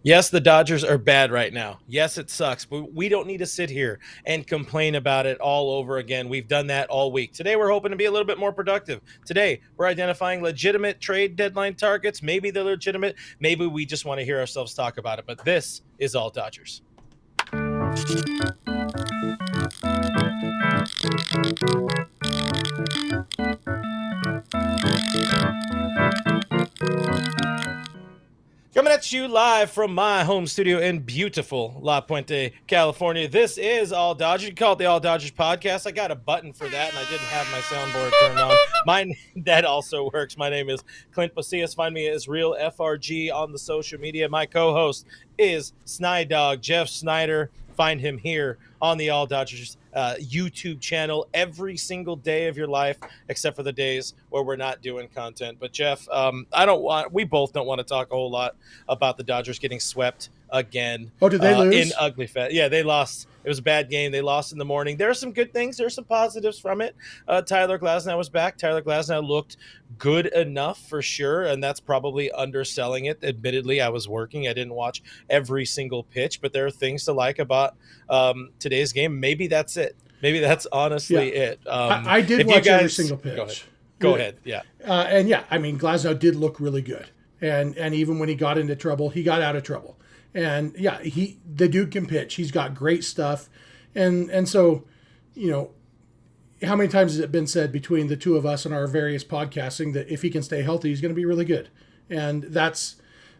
Yes, the Dodgers are bad right now. Yes, it sucks, but we don't need to sit here and complain about it all over again. We've done that all week. Today, we're hoping to be a little bit more productive. Today, we're identifying legitimate trade deadline targets. Maybe they're legitimate. Maybe we just want to hear ourselves talk about it. But this is all Dodgers. Coming at you live from my home studio in beautiful La Puente, California. This is All Dodgers. You can call it the All Dodgers podcast. I got a button for that, and I didn't have my soundboard turned on. Mine that also works. My name is Clint Pasillas. Find me as Real FRG on the social media. My co-host is Snydog Jeff Snyder. Find him here on the All Dodgers YouTube channel every single day of your life, except for the days where we're not doing content. But Jeff, we both don't want to talk a whole lot about the Dodgers getting swept again. Oh, did they In lose? ugly fashion? Yeah, they lost. It was a bad game. They lost in the morning. There are some good things. There are some positives from it. Tyler Glasnow was back. Tyler Glasnow looked good enough for sure, and that's probably underselling it. Admittedly, I was working. I didn't watch every single pitch, but there are things to like about today's game. Maybe that's it. Maybe that's honestly it. I did watch every single pitch. Go ahead. Yeah. And yeah, I mean, Glasnow did look really good. And even when he got into trouble, he got out of trouble. And yeah, the dude can pitch. He's got great stuff. And so, you know, how many times has it been said between the two of us and our various podcasting that if he can stay healthy, he's going to be really good. And that's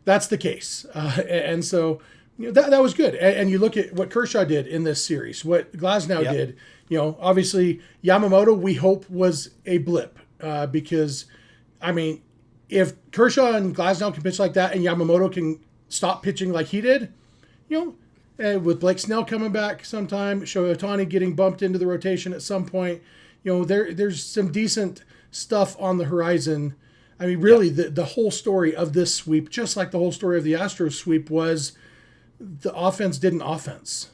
the case. And so, you know, that was good. And you look at what Kershaw did in this series, what Glasnow did. You know, obviously Yamamoto, we hope was a blip because, I mean, if Kershaw and Glasnow can pitch like that and Yamamoto can stop pitching like he did, you know, with Blake Snell coming back sometime, Shohei Ohtani getting bumped into the rotation at some point, you know, there's some decent stuff on the horizon. I mean, really, the whole story of this sweep, just like the whole story of the Astros sweep, was the offense didn't offense.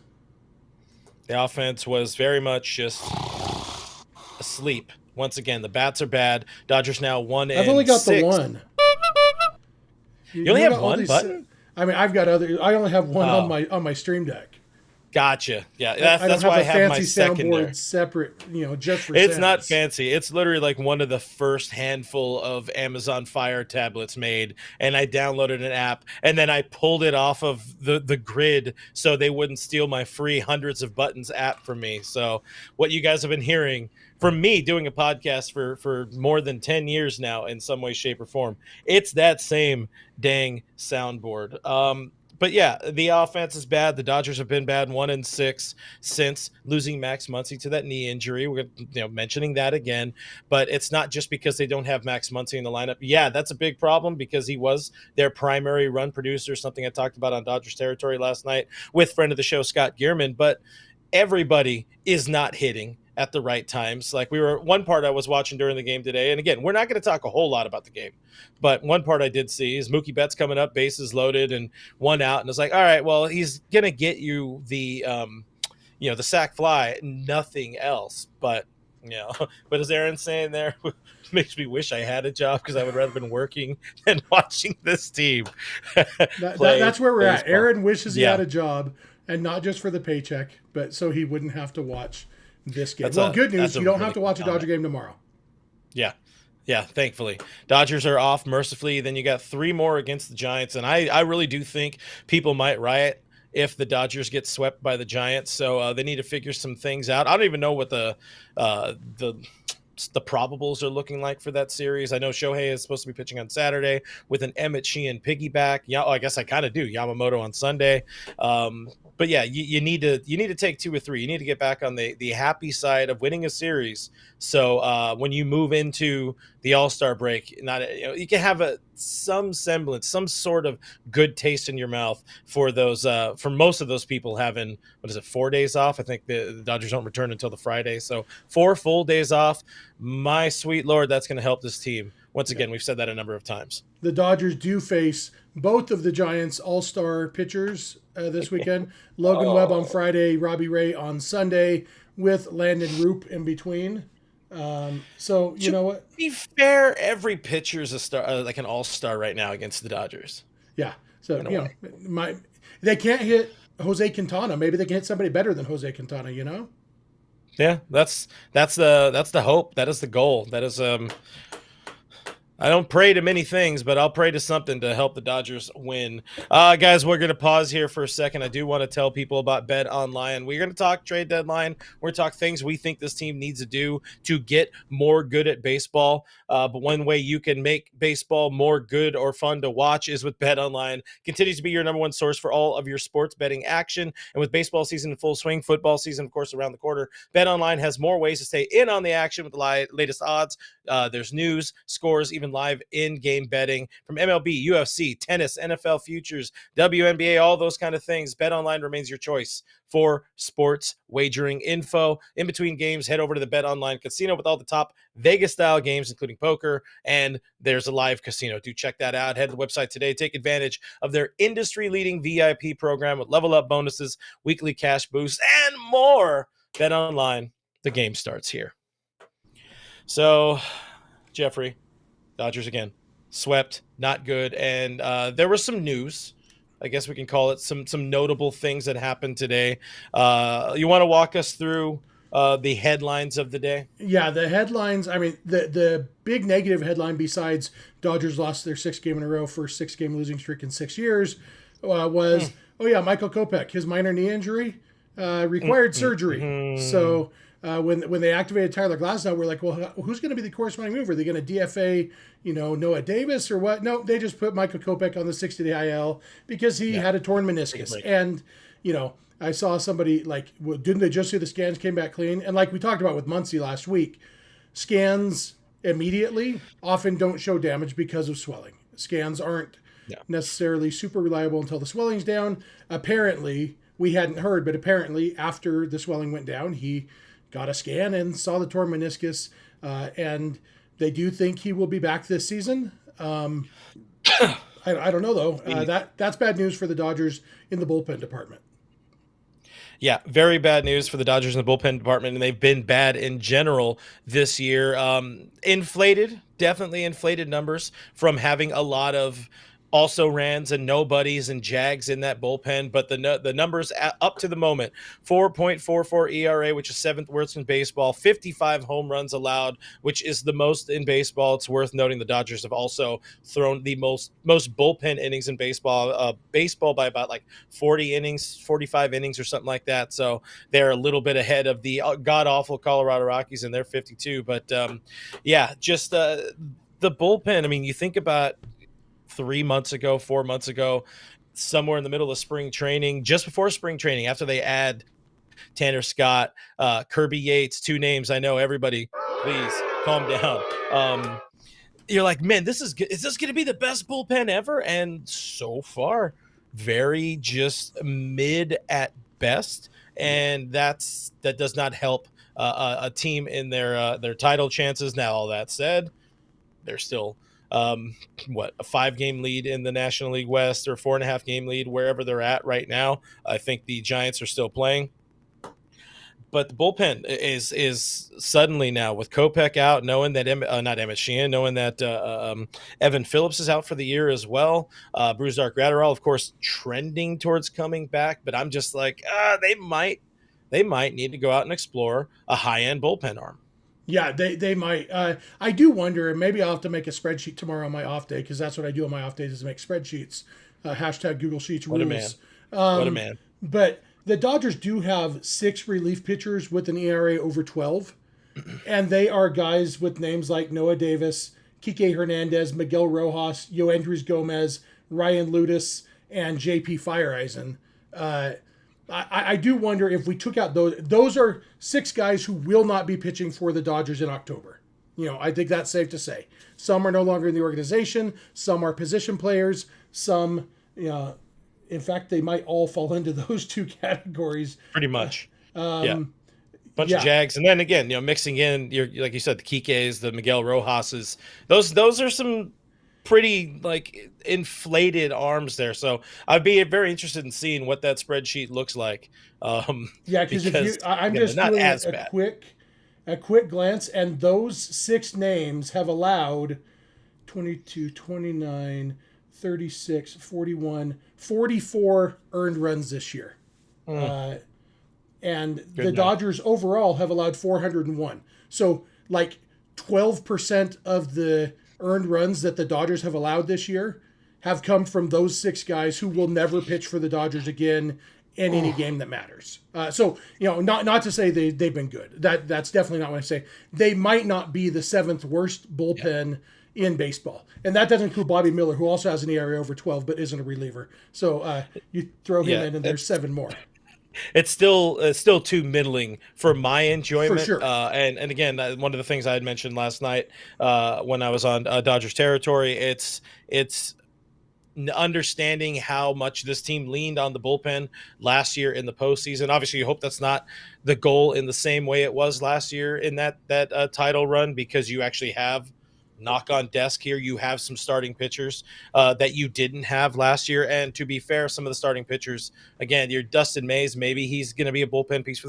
The offense was very much just asleep. Once again, the bats are bad. Dodgers now 1-6. I've only got the one. You only have one button? I mean, I've got other. I only have one on my Stream Deck. Gotcha. Yeah, I that's don't why I have a have my fancy second there. soundboard separate, you know, just for It's sounds. not fancy. It's literally like one of the first handful of Amazon Fire tablets made, and I downloaded an app, and then I pulled it off of the grid so they wouldn't steal my free hundreds of buttons app from me. So what you guys have been hearing from me doing a podcast for more than 10 years now in some way, shape, or form, it's that same dang soundboard. But yeah, the offense is bad. The Dodgers have been bad 1-6 since losing Max Muncy to that knee injury. We're mentioning that again, but it's not just because they don't have Max Muncy in the lineup. Yeah, that's a big problem because he was their primary run producer, something I talked about on Dodgers territory last night with friend of the show, Scott Gearman. But everybody is not hitting at the right times. Like one part I was watching during the game today, and again, we're not going to talk a whole lot about the game, but one part I did see is Mookie Betts coming up, bases loaded and one out, and it's like, all right, well, he's going to get you the the sack fly, nothing else. But but as Aaron's saying there, makes me wish I had a job because I would rather been working than watching this team. That's where we're baseball. at. Aaron wishes he had a job, and not just for the paycheck, but so he wouldn't have to watch this game. Good news, you don't have to watch a Dodger game tomorrow. Yeah, thankfully. Dodgers are off mercifully. Then you got 3 more against the Giants, and I really do think people might riot if the Dodgers get swept by the Giants. So they need to figure some things out. I don't even know what the probables are looking like for that series. I know Shohei is supposed to be pitching on Saturday with an Emmett Sheehan piggyback. Yeah, I guess I kind of do. Yamamoto on Sunday. But yeah, you need to take 2 or 3. You need to get back on the happy side of winning a series. So when you move into the All-Star break, you can have some semblance, some sort of good taste in your mouth for those. For most of those people having 4 days off. I think the Dodgers don't return until the Friday, so 4 full days off. My sweet Lord, that's going to help this team. Once again, we've said that a number of times. The Dodgers do face both of the Giants' all-star pitchers this weekend. Logan Webb on Friday, Robbie Ray on Sunday, with Landon Roop in between. So you know what? To be fair, every pitcher is a star, like an all-star right now against the Dodgers. Yeah. So, in a way. they can't hit Jose Quintana. Maybe they can hit somebody better than Jose Quintana, you know? Yeah, that's the hope. That is the goal. That is I don't pray to many things, but I'll pray to something to help the Dodgers win. Guys, we're going to pause here for a second. I do want to tell people about Bet Online. We're going to talk trade deadline. We're going to talk things we think this team needs to do to get more good at baseball. But one way you can make baseball more good or fun to watch is with Bet Online. Continues to be your number one source for all of your sports betting action. And with baseball season in full swing, football season, of course, around the corner, Bet Online has more ways to stay in on the action with the latest odds. There's news, scores, even live in-game betting from MLB, UFC, tennis, NFL futures, WNBA, all those kind of things. BetOnline remains your choice for sports wagering info. In between games, head over to the BetOnline casino with all the top Vegas-style games, including poker, and there's a live casino. Do check that out. Head to the website today. Take advantage of their industry-leading VIP program with level-up bonuses, weekly cash boosts, and more. BetOnline, the game starts here. So, Jeffrey, Dodgers again, swept, not good, and there was some news. I guess we can call it some notable things that happened today. You want to walk us through the headlines of the day? Yeah, the headlines. I mean, the big negative headline besides Dodgers lost their 6th game in a row, first 6-game losing streak in 6 years, was oh yeah, Michael Kopech, his minor knee injury required surgery. So when they activated Tyler Glasnow, we're like, well, who's going to be the corresponding move? Are they going to DFA, Noah Davis or what? No, they just put Michael Kopech on the 60-day IL because he had a torn meniscus. And, I saw somebody like, well, didn't they just see the scans came back clean? And like we talked about with Muncy last week, scans immediately often don't show damage because of swelling. Scans aren't necessarily super reliable until the swelling's down. Apparently, we hadn't heard, but apparently after the swelling went down, he got a scan and saw the torn meniscus, and they do think he will be back this season. I don't know though. That's bad news for the Dodgers in the bullpen department. Yeah, very bad news for the Dodgers in the bullpen department, and they've been bad in general this year. Definitely inflated numbers from having a lot of also rans and nobodies and Jags in that bullpen, but the numbers up to the moment: 4.44 ERA, which is 7th worst in baseball, 55 home runs allowed, which is the most in baseball. It's worth noting the Dodgers have also thrown the most bullpen innings in baseball by about like 40 innings, 45 innings or something like that. So they're a little bit ahead of the god awful Colorado Rockies, and they're 52. But just the bullpen. I mean, you think about 4 months ago, somewhere in the middle of spring training, just before spring training, after they add Tanner Scott, Kirby Yates, 2 names. I know everybody, please calm down. You're like, man, is this going to be the best bullpen ever? And so far, very just mid at best. And that does not help a team in their title chances. Now, all that said, they're still a 5-game lead in the National League West, or 4.5-game lead wherever they're at right now. I think the Giants are still playing, but the bullpen is suddenly now with Kopech out, knowing that not Emmett Sheehan, knowing that Evan Phillips is out for the year as well. Brusdar Graterol, of course, trending towards coming back, but I'm just like, they might need to go out and explore a high-end bullpen arm. Yeah, they might. I do wonder, and maybe I'll have to make a spreadsheet tomorrow on my off day, because that's what I do on my off days is make spreadsheets. Hashtag Google Sheets rules. What a man. What a man. But the Dodgers do have 6 relief pitchers with an ERA over 12, and they are guys with names like Noah Davis, Kike Hernandez, Miguel Rojas, Yoendrys Gomez, Ryan Ludus, and JP Fireeisen. I do wonder if we took out those are 6 guys who will not be pitching for the Dodgers in October. I think that's safe to say. Some are no longer in the organization. Some are position players. Some, in fact, they might all fall into those 2 categories. Pretty much. Bunch of Jags. And then again, mixing in, like you said, the Kikes, the Miguel Rojas's. Those are some pretty inflated arms there, so I'd be very interested in seeing what that spreadsheet looks like. Because I'm just doing a quick glance, and those 6 names have allowed 22, 29, 36, 41, 44 earned runs this year. And Good the night. Dodgers overall have allowed 401. So like 12% of the earned runs that the Dodgers have allowed this year have come from those 6 guys who will never pitch for the Dodgers again in any game that matters. So, not to say they've been good. That's definitely not what I say. They might not be the 7th worst bullpen in baseball. And that doesn't include Bobby Miller, who also has an ERA over 12, but isn't a reliever. So you throw him in and there's 7 more. It's still too middling for my enjoyment. For sure. And again, one of the things I had mentioned last night when I was on Dodgers territory, it's understanding how much this team leaned on the bullpen last year in the postseason. Obviously, you hope that's not the goal in the same way it was last year in that title run, because you actually have, knock on desk here, you have some starting pitchers that you didn't have last year. And to be fair, some of the starting pitchers, again, your Dustin Mays, maybe he's going to be a bullpen piece for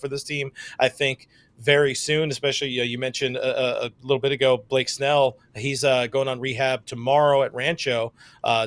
this team, I think, very soon. Especially, you mentioned a little bit ago, Blake Snell. He's going on rehab tomorrow at Rancho.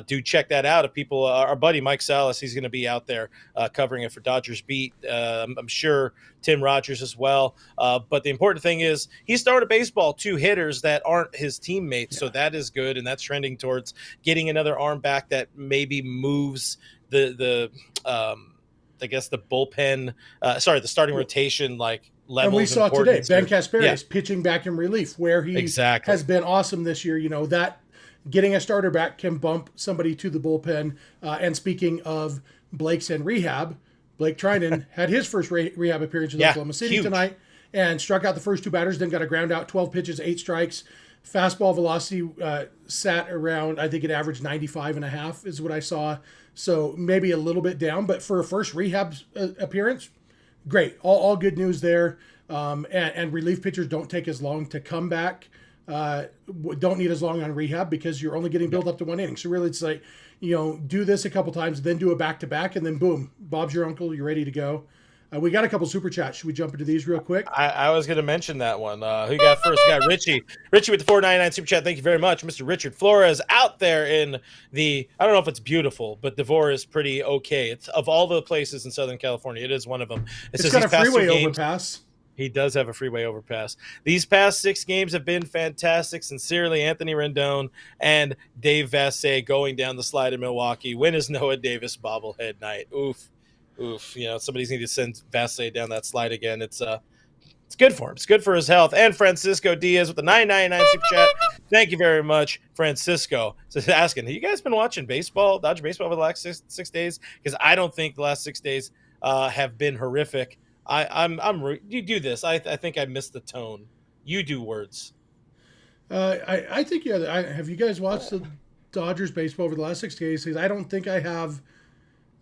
Do check that out. If people, our buddy Mike Salas, he's going to be out there covering it for Dodgers Beat. I'm sure Tim Rogers as well. But the important thing is he's throwing a baseball to hitters that aren't his teammates. So that is good. And that's trending towards getting another arm back that maybe moves the I guess the bullpen, the starting rotation, like, levels. And we saw today, Ben Casper is pitching back in relief, where he has been awesome this year. That getting a starter back can bump somebody to the bullpen. And speaking of Blake's in rehab, Blake Trinan had his first rehab appearance in Oklahoma City tonight and struck out the first 2 batters, then got a ground out, 12 pitches, 8 strikes. Fastball velocity sat around, I think it averaged 95.5 is what I saw. So maybe a little bit down, but for a first rehab appearance, great. All good news there. And relief pitchers don't take as long to come back. Don't need as long on rehab because you're only getting built up to 1 inning. So really it's like, do this a couple times, then do a back-to-back, and then boom, Bob's your uncle. You're ready to go. We got a couple super chats. Should we jump into these real quick? I was going to mention that one. Who got first? We got Richie. Richie with the $4.99 super chat. Thank you very much. Mr. Richard Flores out there in the, I don't know if it's beautiful, but Devore is pretty okay. It's, of all the places in Southern California, it is one of them. It's got a freeway overpass. He does have a freeway overpass. These past 6 games have been fantastic. Sincerely, Anthony Rendon and Dave Vassay going down the slide in Milwaukee. When is Noah Davis bobblehead night? Oof. Somebody's need to send Vassay down that slide again. It's good for him. It's good for his health. And Francisco Diaz with the $9.99 super chat. Thank you very much, Francisco. So asking, have you guys been watching Dodger baseball over the last six days? Because I don't think the last 6 days have been horrific. You do this. I think I missed the tone. You do words. I think have you guys watched the Dodgers baseball over the last 6 days? Because I don't think I have.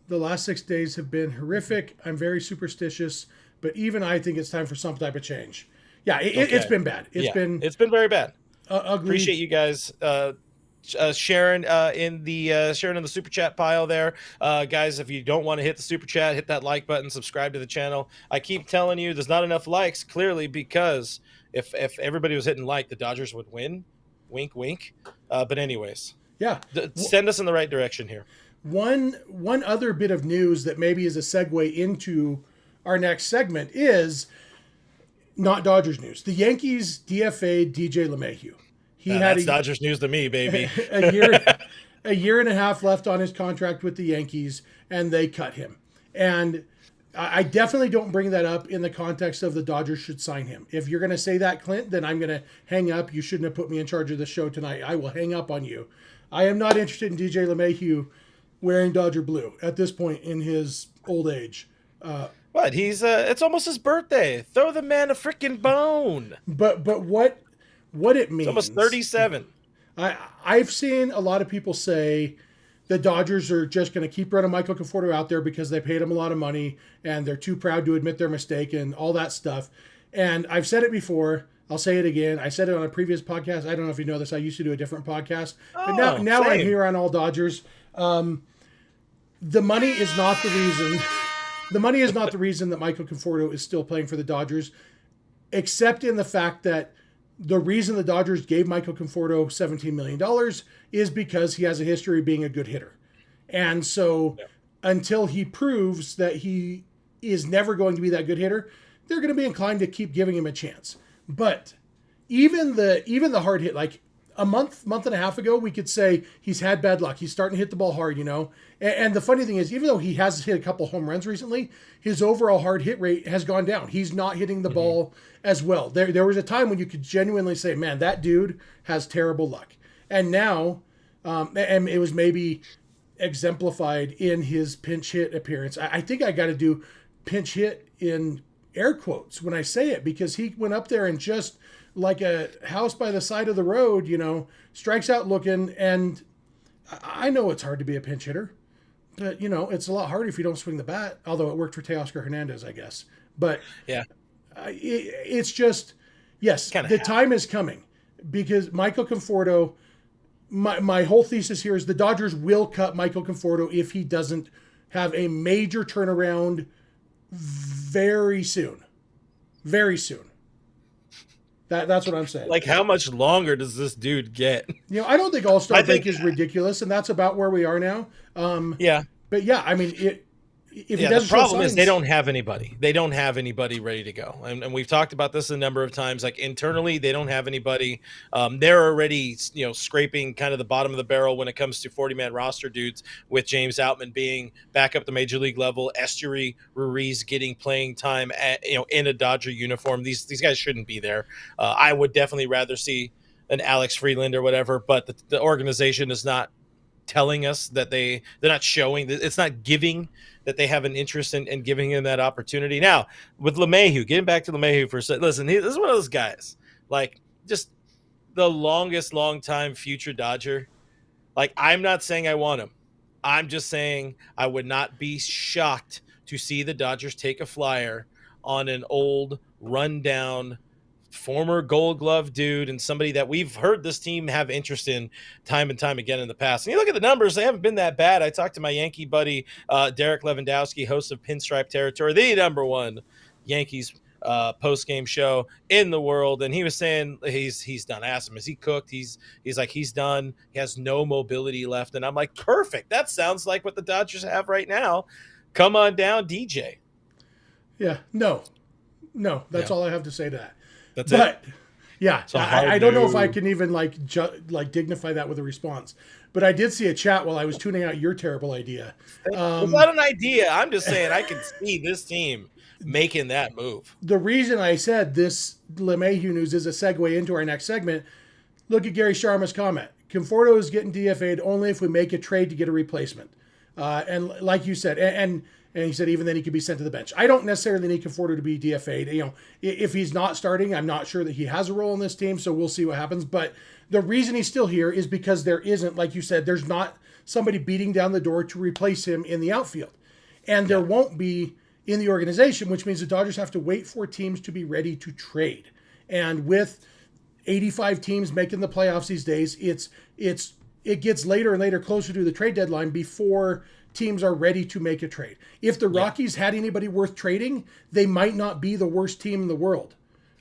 The last 6 days have been horrific. I'm very superstitious, but even I think it's time for some type of change. Yeah, it's been bad. It's been very bad. Ugly. Appreciate you guys sharing in the super chat pile there, guys. If you don't want to hit the super chat, hit that like button, subscribe to the channel. I keep telling you, there's not enough likes, clearly, because if everybody was hitting like, the Dodgers would win. Wink, wink. But anyways, send us in the right direction here. One other bit of news that maybe is a segue into our next segment is not Dodgers news. The Yankees DFA'd DJ LeMahieu. That's Dodgers news to me, baby. a year and a half left on his contract with the Yankees, and they cut him. And I definitely don't bring that up in the context of the Dodgers should sign him. If you're going to say that, Clint, then I'm going to hang up. You shouldn't have put me in charge of the show tonight. I will hang up on you. I am not interested in DJ LeMahieu wearing Dodger blue at this point in his old age. What? He's it's almost his birthday. Throw the man a freaking bone. But what it means? It's almost 37. I've seen a lot of people say the Dodgers are just going to keep running Michael Conforto out there because they paid him a lot of money and they're too proud to admit their mistake and all that stuff. And I've said it before. I'll say it again. I said it on a previous podcast. I don't know if you know this. I used to do a different podcast. But now I'm here on All Dodgers. The money is not the reason. The money is not the reason that Michael Conforto is still playing for the Dodgers, except in the fact that the reason the Dodgers gave Michael Conforto $17 million is because he has a history of being a good hitter. And so until he proves that he is never going to be that good hitter, they're going to be inclined to keep giving him a chance. But even the hard hit, like a month and a half ago, we could say he's had bad luck. He's starting to hit the ball hard, And the funny thing is, even though he has hit a couple home runs recently, his overall hard hit rate has gone down. He's not hitting the ball as well. There was a time when you could genuinely say, man, that dude has terrible luck. And now, and it was maybe exemplified in his pinch hit appearance. I think I got to do pinch hit in air quotes when I say it, because he went up there and just like a house by the side of the road, strikes out looking. And I know it's hard to be a pinch hitter, but it's a lot harder if you don't swing the bat, although it worked for Teoscar Hernandez, I guess. But yeah, it's just, yes, the time is coming, because Michael Conforto, my whole thesis here is the Dodgers will cut Michael Conforto if he doesn't have a major turnaround very soon. Very soon. That's what I'm saying. Like, how much longer does this dude get? I don't think All-Star break is ridiculous, and that's about where we are now. Yeah. But yeah, I mean, the problem is they don't have anybody. They don't have anybody ready to go. And we've talked about this a number of times. Like, internally, they don't have anybody. They're already, scraping kind of the bottom of the barrel when it comes to 40-man roster dudes, with James Outman being back up the major league level, Estuary, Ruiz getting playing time at, in a Dodger uniform. These guys shouldn't be there. I would definitely rather see an Alex Friedland or whatever, but the organization is not telling us that they're not showing that, it's not giving that they have an interest in giving him that opportunity. Now, with LeMahieu, getting back to LeMahieu for a second, listen, this is one of those guys, like, just the long-time future Dodger. Like, I'm not saying I want him. I'm just saying I would not be shocked to see the Dodgers take a flyer on an old, rundown, former Gold Glove dude, and somebody that we've heard this team have interest in time and time again in the past. And you look at the numbers, they haven't been that bad. I talked to my Yankee buddy, Derek Lewandowski, host of Pinstripe Territory, the number one Yankees post-game show in the world, and he was saying he's done. I asked him, is he cooked? He's like, he's done. He has no mobility left. And I'm like, perfect. That sounds like what the Dodgers have right now. Come on down, DJ. Yeah, no, that's all I have to say to that. That's it. Yeah, I don't know if I can even like dignify that with a response. But I did see a chat while I was tuning out your terrible idea. It's not an idea. I'm just saying I can see this team making that move. The reason I said this LeMahieu news is a segue into our next segment. Look at Gary Sharma's comment. Conforto is getting DFA'd only if we make a trade to get a replacement. And like you said, and he said even then he could be sent to the bench. I don't necessarily need Conforto to be DFA'd. If he's not starting, I'm not sure that he has a role in this team, so we'll see what happens. But the reason he's still here is because there isn't, like you said, there's not somebody beating down the door to replace him in the outfield. And there won't be in the organization, which means the Dodgers have to wait for teams to be ready to trade. And with 85 teams making the playoffs these days, it gets later and later, closer to the trade deadline before teams are ready to make a trade. If the Rockies had anybody worth trading, they might not be the worst team in the world.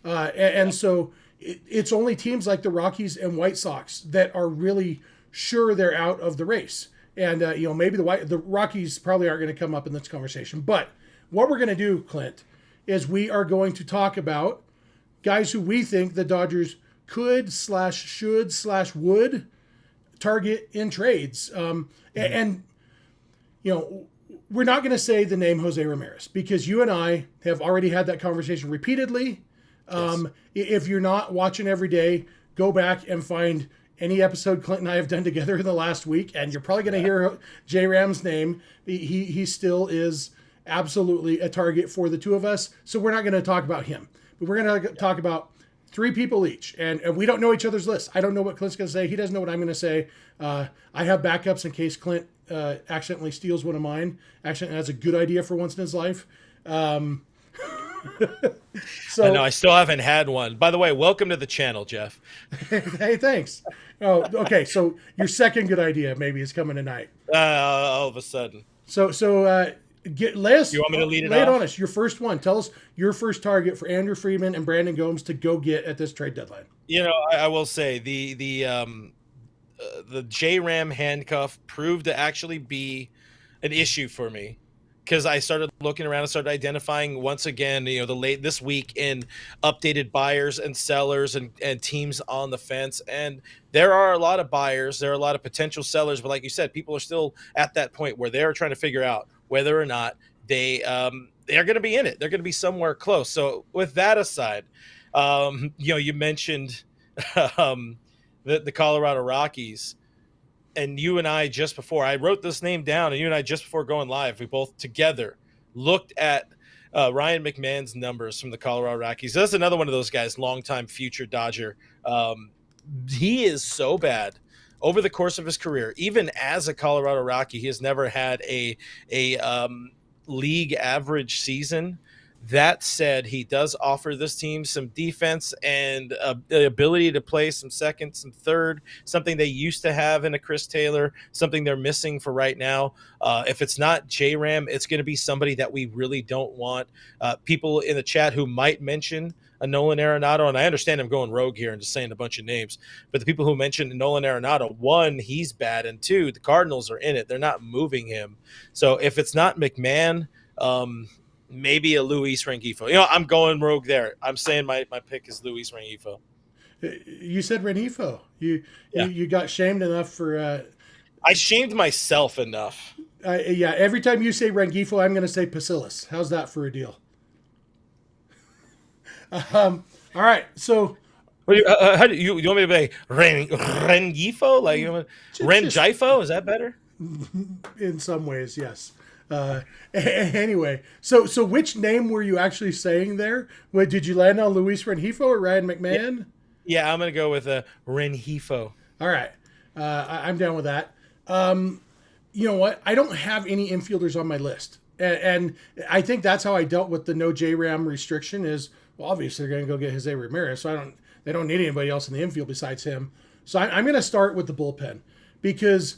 And so it's only teams like the Rockies and White Sox that are really sure they're out of the race. And, maybe the Rockies probably aren't going to come up in this conversation. But what we're going to do, Clint, is we are going to talk about guys who we think the Dodgers could/should/would target in trades. And we're not going to say the name Jose Ramirez because you and I have already had that conversation repeatedly. Yes. If you're not watching every day, go back and find any episode Clint and I have done together in the last week, and you're probably going to hear J Ram's name. He still is absolutely a target for the two of us. So we're not going to talk about him, but we're going to talk about three people each. And we don't know each other's lists. I don't know what Clint's going to say. He doesn't know what I'm going to say. I have backups in case Clint accidentally steals one of mine. Accidentally has a good idea for once in his life. So I know I still haven't had one. By the way, welcome to the channel, Jeff. Hey, thanks. Oh, okay. So your second good idea maybe is coming tonight. All of a sudden. So You want me to lead it lay it off? on us. Your first one. Tell us your first target for Andrew Friedman and Brandon Gomes to go get at this trade deadline. I will say the J Ram handcuff proved to actually be an issue for me because I started looking around and started identifying once again, the late this week in updated buyers and sellers and teams on the fence. And there are a lot of buyers, there are a lot of potential sellers, but like you said, people are still at that point where they're trying to figure out whether or not they're going to be in it. They're going to be somewhere close. So with that aside, you mentioned um, the Colorado Rockies, and you and I just before I wrote this name down, and you and I just before going live, we both together looked at Ryan McMahon's numbers from the Colorado Rockies. That's another one of those guys, longtime future Dodger. He is so bad over the course of his career. Even as a Colorado Rocky, he has never had a league average season. That said, he does offer this team some defense and the ability to play some second, some third, something they used to have in a Chris Taylor, something they're missing for right now. If it's not J-Ram, it's going to be somebody that we really don't want. People in the chat who might mention a Nolan Arenado, and I understand I'm going rogue here and just saying a bunch of names, but the people who mentioned Nolan Arenado, one, he's bad, and two, the Cardinals are in it. They're not moving him. So if it's not McMahon, maybe a Luis Rengifo. I'm going rogue there. I'm saying my pick is Luis Rengifo. You said Renifo. You Yeah. you got shamed enough for. I shamed myself enough. Yeah, every time you say Rengifo, I'm going to say Pasilis. How's that for a deal? All right, so How do you want me to say Rengifo? Like Rengifo? Is that better? in some ways, yes. Anyway, so which name were you actually saying there? What, did you land on Luis Rengifo or Ryan McMahon? Yeah, I'm going to go with Rengifo. All right, I'm down with that. You know what? I don't have any infielders on my list, and I think that's how I dealt with the no J-Ram restriction. Is well, obviously they're going to go get Jose Ramirez, so they don't need anybody else in the infield besides him. So I'm going to start with the bullpen because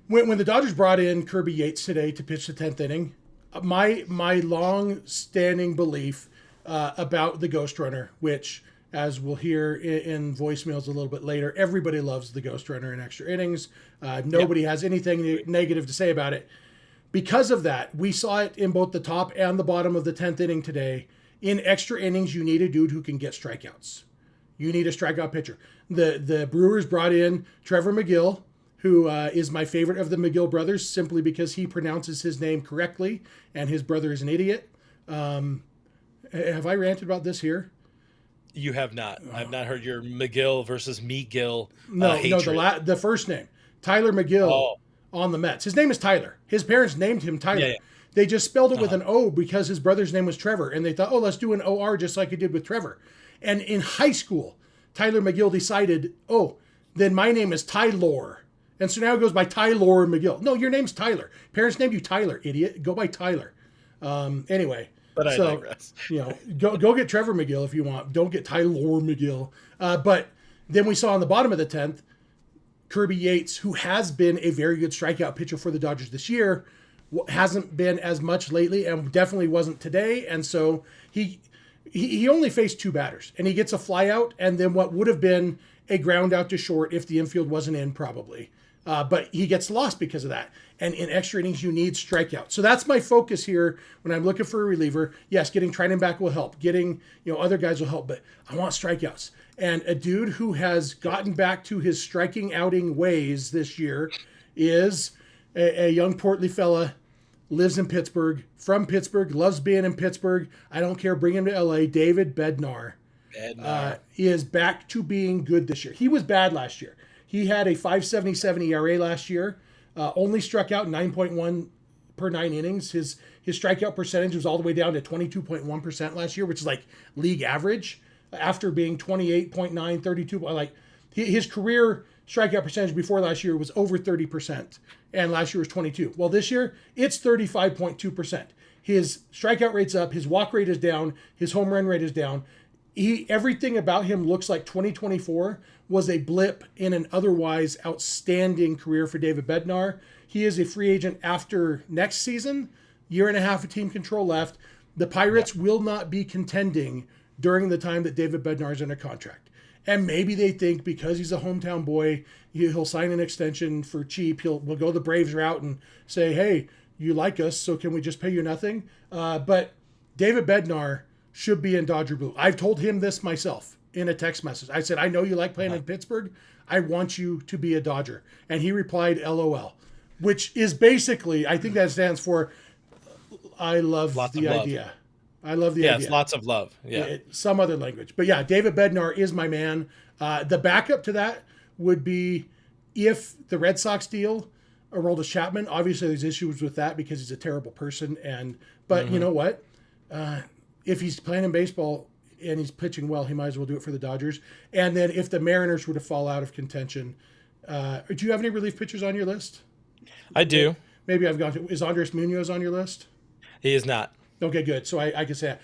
when the Dodgers brought in Kirby Yates today to pitch the 10th inning, my long-standing belief about the Ghost Runner, which, as we'll hear in voicemails a little bit later, everybody loves the Ghost Runner in extra innings. Nobody has anything negative to say about it. Because of that, we saw it in both the top and the bottom of the 10th inning today. In extra innings, you need a dude who can get strikeouts. You need a strikeout pitcher. The Brewers brought in Trevor McGill, who is my favorite of the McGill brothers, simply because he pronounces his name correctly, and his brother is an idiot. Have I ranted about this here? You have not. I've not heard your McGill versus Megill hatred. No, the first name. Tyler McGill on the Mets. His name is Tyler. His parents named him Tyler. Yeah. They just spelled it with an O because his brother's name was Trevor, and they thought, let's do an OR just like he did with Trevor. And in high school, Tyler McGill decided, then my name is Tylor. And so now it goes by Tylor McGill. No, your name's Tyler. Parents named you Tyler, idiot. Go by Tyler. Anyway. But I digress. Go get Trevor McGill if you want. Don't get Tylor McGill. But then we saw on the bottom of the 10th, Kirby Yates, who has been a very good strikeout pitcher for the Dodgers this year, hasn't been as much lately and definitely wasn't today. And so he only faced two batters, and he gets a fly out and then what would have been a ground out to short if the infield wasn't in probably. But he gets lost because of that. And in extra innings, you need strikeouts. So that's my focus here when I'm looking for a reliever. Yes, getting Trinan back will help. Getting other guys will help, but I want strikeouts. And a dude who has gotten back to his striking outing ways this year is a young portly fella, lives in Pittsburgh, from Pittsburgh, loves being in Pittsburgh. I don't care, bring him to LA. David Bednar. Is back to being good this year. He was bad last year. He had a 5.77 ERA last year, only struck out 9.1 per 9 innings. His strikeout percentage was all the way down to 22.1% last year, which is like league average after being 28.9, 32. Like his career strikeout percentage before last year was over 30%, and last year was 22. Well, this year it's 35.2%. His strikeout rate's up, his walk rate is down, his home run rate is down. Everything about him looks like 2024 was a blip in an otherwise outstanding career for David Bednar. He is a free agent after next season, year and a half of team control left. The Pirates will not be contending during the time that David Bednar is under contract. And maybe they think because he's a hometown boy, he'll sign an extension for cheap. We'll go the Braves route and say, hey, you like us, so can we just pay you nothing? But David Bednar should be in Dodger blue. I've told him this myself in a text message. I said, I know you like playing in Pittsburgh. I want you to be a Dodger. And he replied, LOL, which is basically, I think that stands for, I love the idea. I love the idea. Yes, lots of love. Yeah. Some other language. But yeah, David Bednar is my man. The backup to that would be if the Red Sox deal Aroldis Chapman. Obviously, there's issues with that because he's a terrible person. But you know what? If he's playing in baseball and he's pitching well, he might as well do it for the Dodgers. And then if the Mariners were to fall out of contention, do you have any relief pitchers on your list? I do. Maybe I've got to. Is Andres Munoz on your list? He is not. Okay, good. So I can say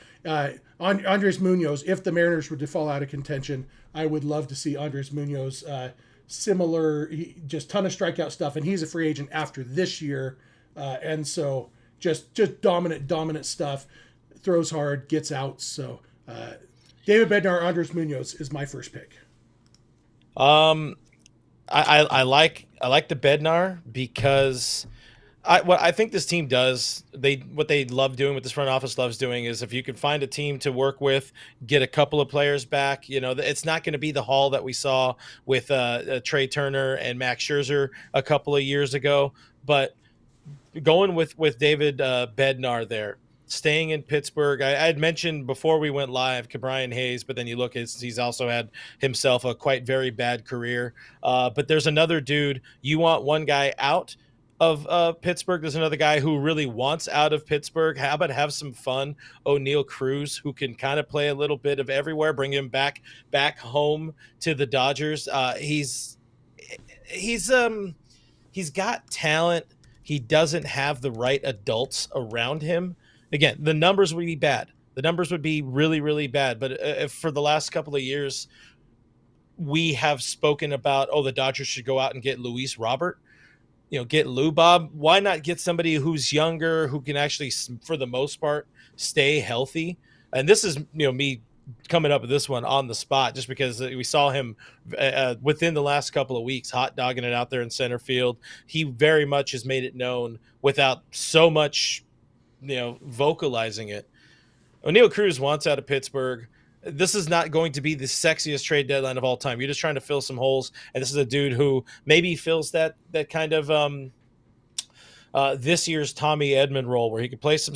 Andres Munoz, if the Mariners were to fall out of contention, I would love to see Andres Munoz similar, just ton of strikeout stuff. And he's a free agent after this year. And so just dominant stuff, throws hard, gets outs. So David Bednar, Andres Munoz is my first pick. I like the Bednar because what I think this team does, what they love doing, what this front office loves doing, is if you can find a team to work with, get a couple of players back. It's not going to be the haul that we saw with Trey Turner and Max Scherzer a couple of years ago, but going with David Bednar there, staying in Pittsburgh. I had mentioned before we went live Brian Hayes, but then you look, he's also had himself a quite very bad career. But there's another dude. You want one guy out of Pittsburgh. There's another guy who really wants out of Pittsburgh. How about have some fun? O'Neal Cruz, who can kind of play a little bit of everywhere, bring him back home to the Dodgers. He's got talent. He doesn't have the right adults around him. Again, the numbers would be bad. The numbers would be really, really bad. But if for the last couple of years, we have spoken about, the Dodgers should go out and get Luis Robert, get Lou Bob. Why not get somebody who's younger, who can actually, for the most part, stay healthy? And this is, me coming up with this one on the spot, just because we saw him within the last couple of weeks, hot dogging it out there in center field. He very much has made it known without so much, vocalizing it. O'Neal Cruz wants out of Pittsburgh. This is not going to be the sexiest trade deadline of all time. You're just trying to fill some holes, and this is a dude who maybe fills that kind of this year's Tommy Edman role, where he could play some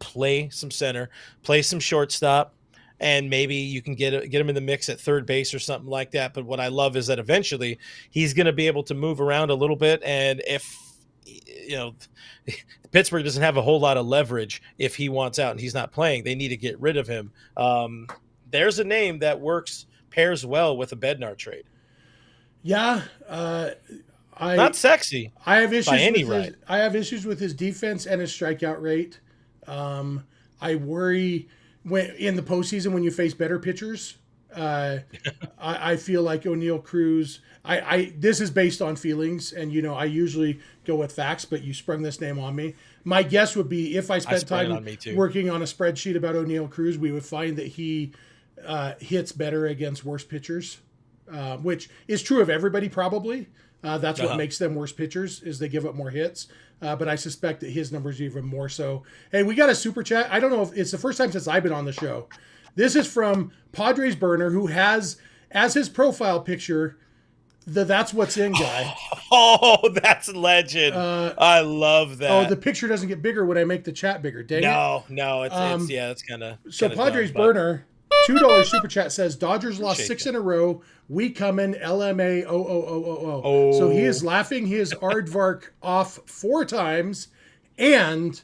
play some shortstop, and maybe you can get him in the mix at third base or something like that. But what I love is that eventually he's going to be able to move around a little bit, and if Pittsburgh doesn't have a whole lot of leverage if he wants out and he's not playing, they need to get rid of him. There's a name that pairs well with a Bednar trade. Yeah. Not sexy. I have issues by any right. I have issues with his defense and his strikeout rate. I worry in the postseason when you face better pitchers. I feel like O'Neal Cruz. This is based on feelings, and I usually go with facts, but you sprung this name on me. My guess would be if I spent time working on a spreadsheet about O'Neal Cruz, we would find that he hits better against worse pitchers, which is true of everybody probably. That's what makes them worse pitchers, is they give up more hits. But I suspect that his numbers even more so. Hey, we got a super chat. I don't know if it's the first time since I've been on the show. This is from Padres Burner, who has as his profile picture That's What's In guy. Oh, that's legend. I love that. Oh, the picture doesn't get bigger when I make the chat bigger. Dang it. No, it's kind of. So Padres Burner, $2 super chat says Dodgers lost 6 in a row. We coming LMA. Oh. So he is laughing his aardvark off 4 times, and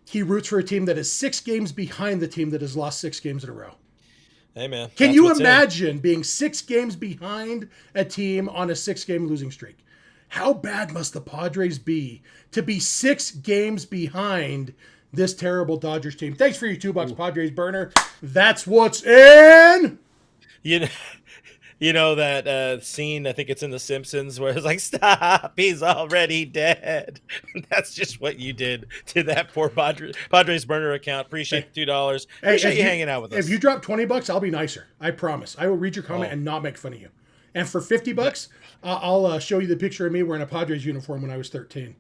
he roots for a team that is 6 games behind the team that has lost 6 games in a row. Hey, man. Can you imagine being 6 games behind a team on a 6-game losing streak? How bad must the Padres be to be 6 games behind this terrible Dodgers team? Thanks for your $2, Padres Burner. That's what's in. You know that scene, I think it's in The Simpsons, where it's like, stop, he's already dead. That's just what you did to that poor Padres burner account. Hey, Appreciate the $2. hey, Appreciate you hanging out with if you us. drop $20, I'll be nicer. I promise. I will read your comment Oh, and not make fun of you. And for $50, that, I'll show you the picture of me wearing a Padres uniform when I was 13.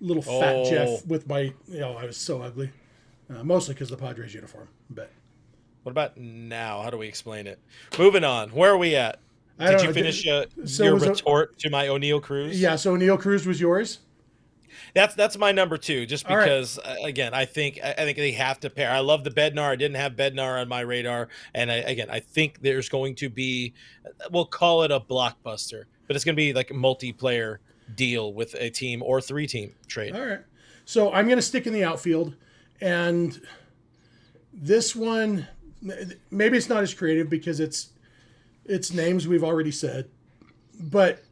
Little fat oh, Jeff with my, I was so ugly. Mostly because of the Padres uniform. But what about now? How do we explain it? Moving on. Where are we at? I Did don't you know. finish So your retort to my O'Neill Cruz? yeah, so Neil Cruz was yours. That's my number two, just All right. because again, I think they have to pair. I love the Bednar. I didn't have Bednar on my radar, and I think there's going to be, we'll call it a blockbuster, but it's going to be like a multiplayer deal with a team or 3-team trade. All right. So I'm going to stick in the outfield. And this one, maybe it's not as creative because it's names we've already said. But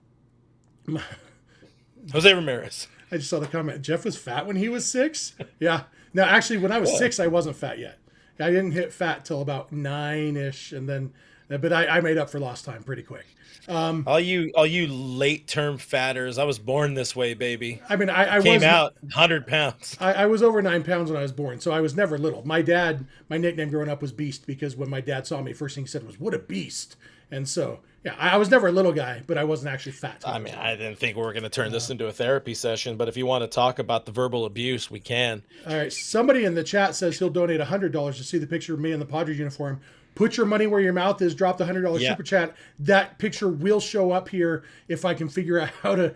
Jose Ramirez. I just saw the comment. Jeff was fat when he was 6. Yeah. No, actually, when I was 6, I wasn't fat yet. I didn't hit fat till about 9-ish, and then, but I made up for lost time pretty quick. All you late term fatters. I was born this way, baby. I mean, I Came was out 100 pounds. I was over 9 pounds when I was born, so I was never little. My dad, my nickname growing up was Beast because when my dad saw me, first thing he said was, "What a beast!" And so, yeah, I was never a little guy, but I wasn't actually fat. I mean, I didn't think we were going to turn this into a therapy session, but if you want to talk about the verbal abuse, we can. All right, somebody in the chat says he'll donate $100 to see the picture of me in the Padres uniform. Put your money where your mouth is. Drop the $100 Yeah. super chat. That picture will show up here if I can figure out how to.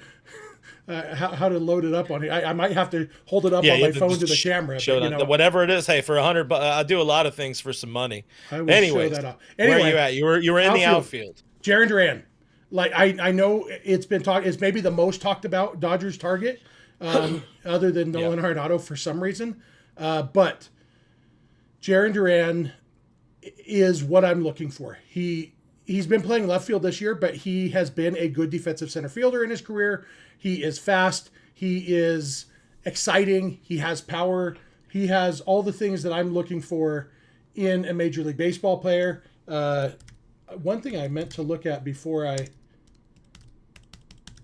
How to load it up on here. I might have to hold it up on my phone to the camera. Show But, whatever it is. Hey, for $100, I do a lot of things for some money. I will Anyways, show that off. where Anyway, are you at? You were in the outfield. Jarren Duran. Like I know it's been talked. It's maybe the most talked about Dodgers target, other than Nolan Arenado for some reason. But Jarren Duran is what I'm looking for. He's been playing left field this year, but he has been a good defensive center fielder in his career. He is fast. He is exciting. He has power. He has all the things that I'm looking for in a Major League Baseball player. One thing I meant to look at before I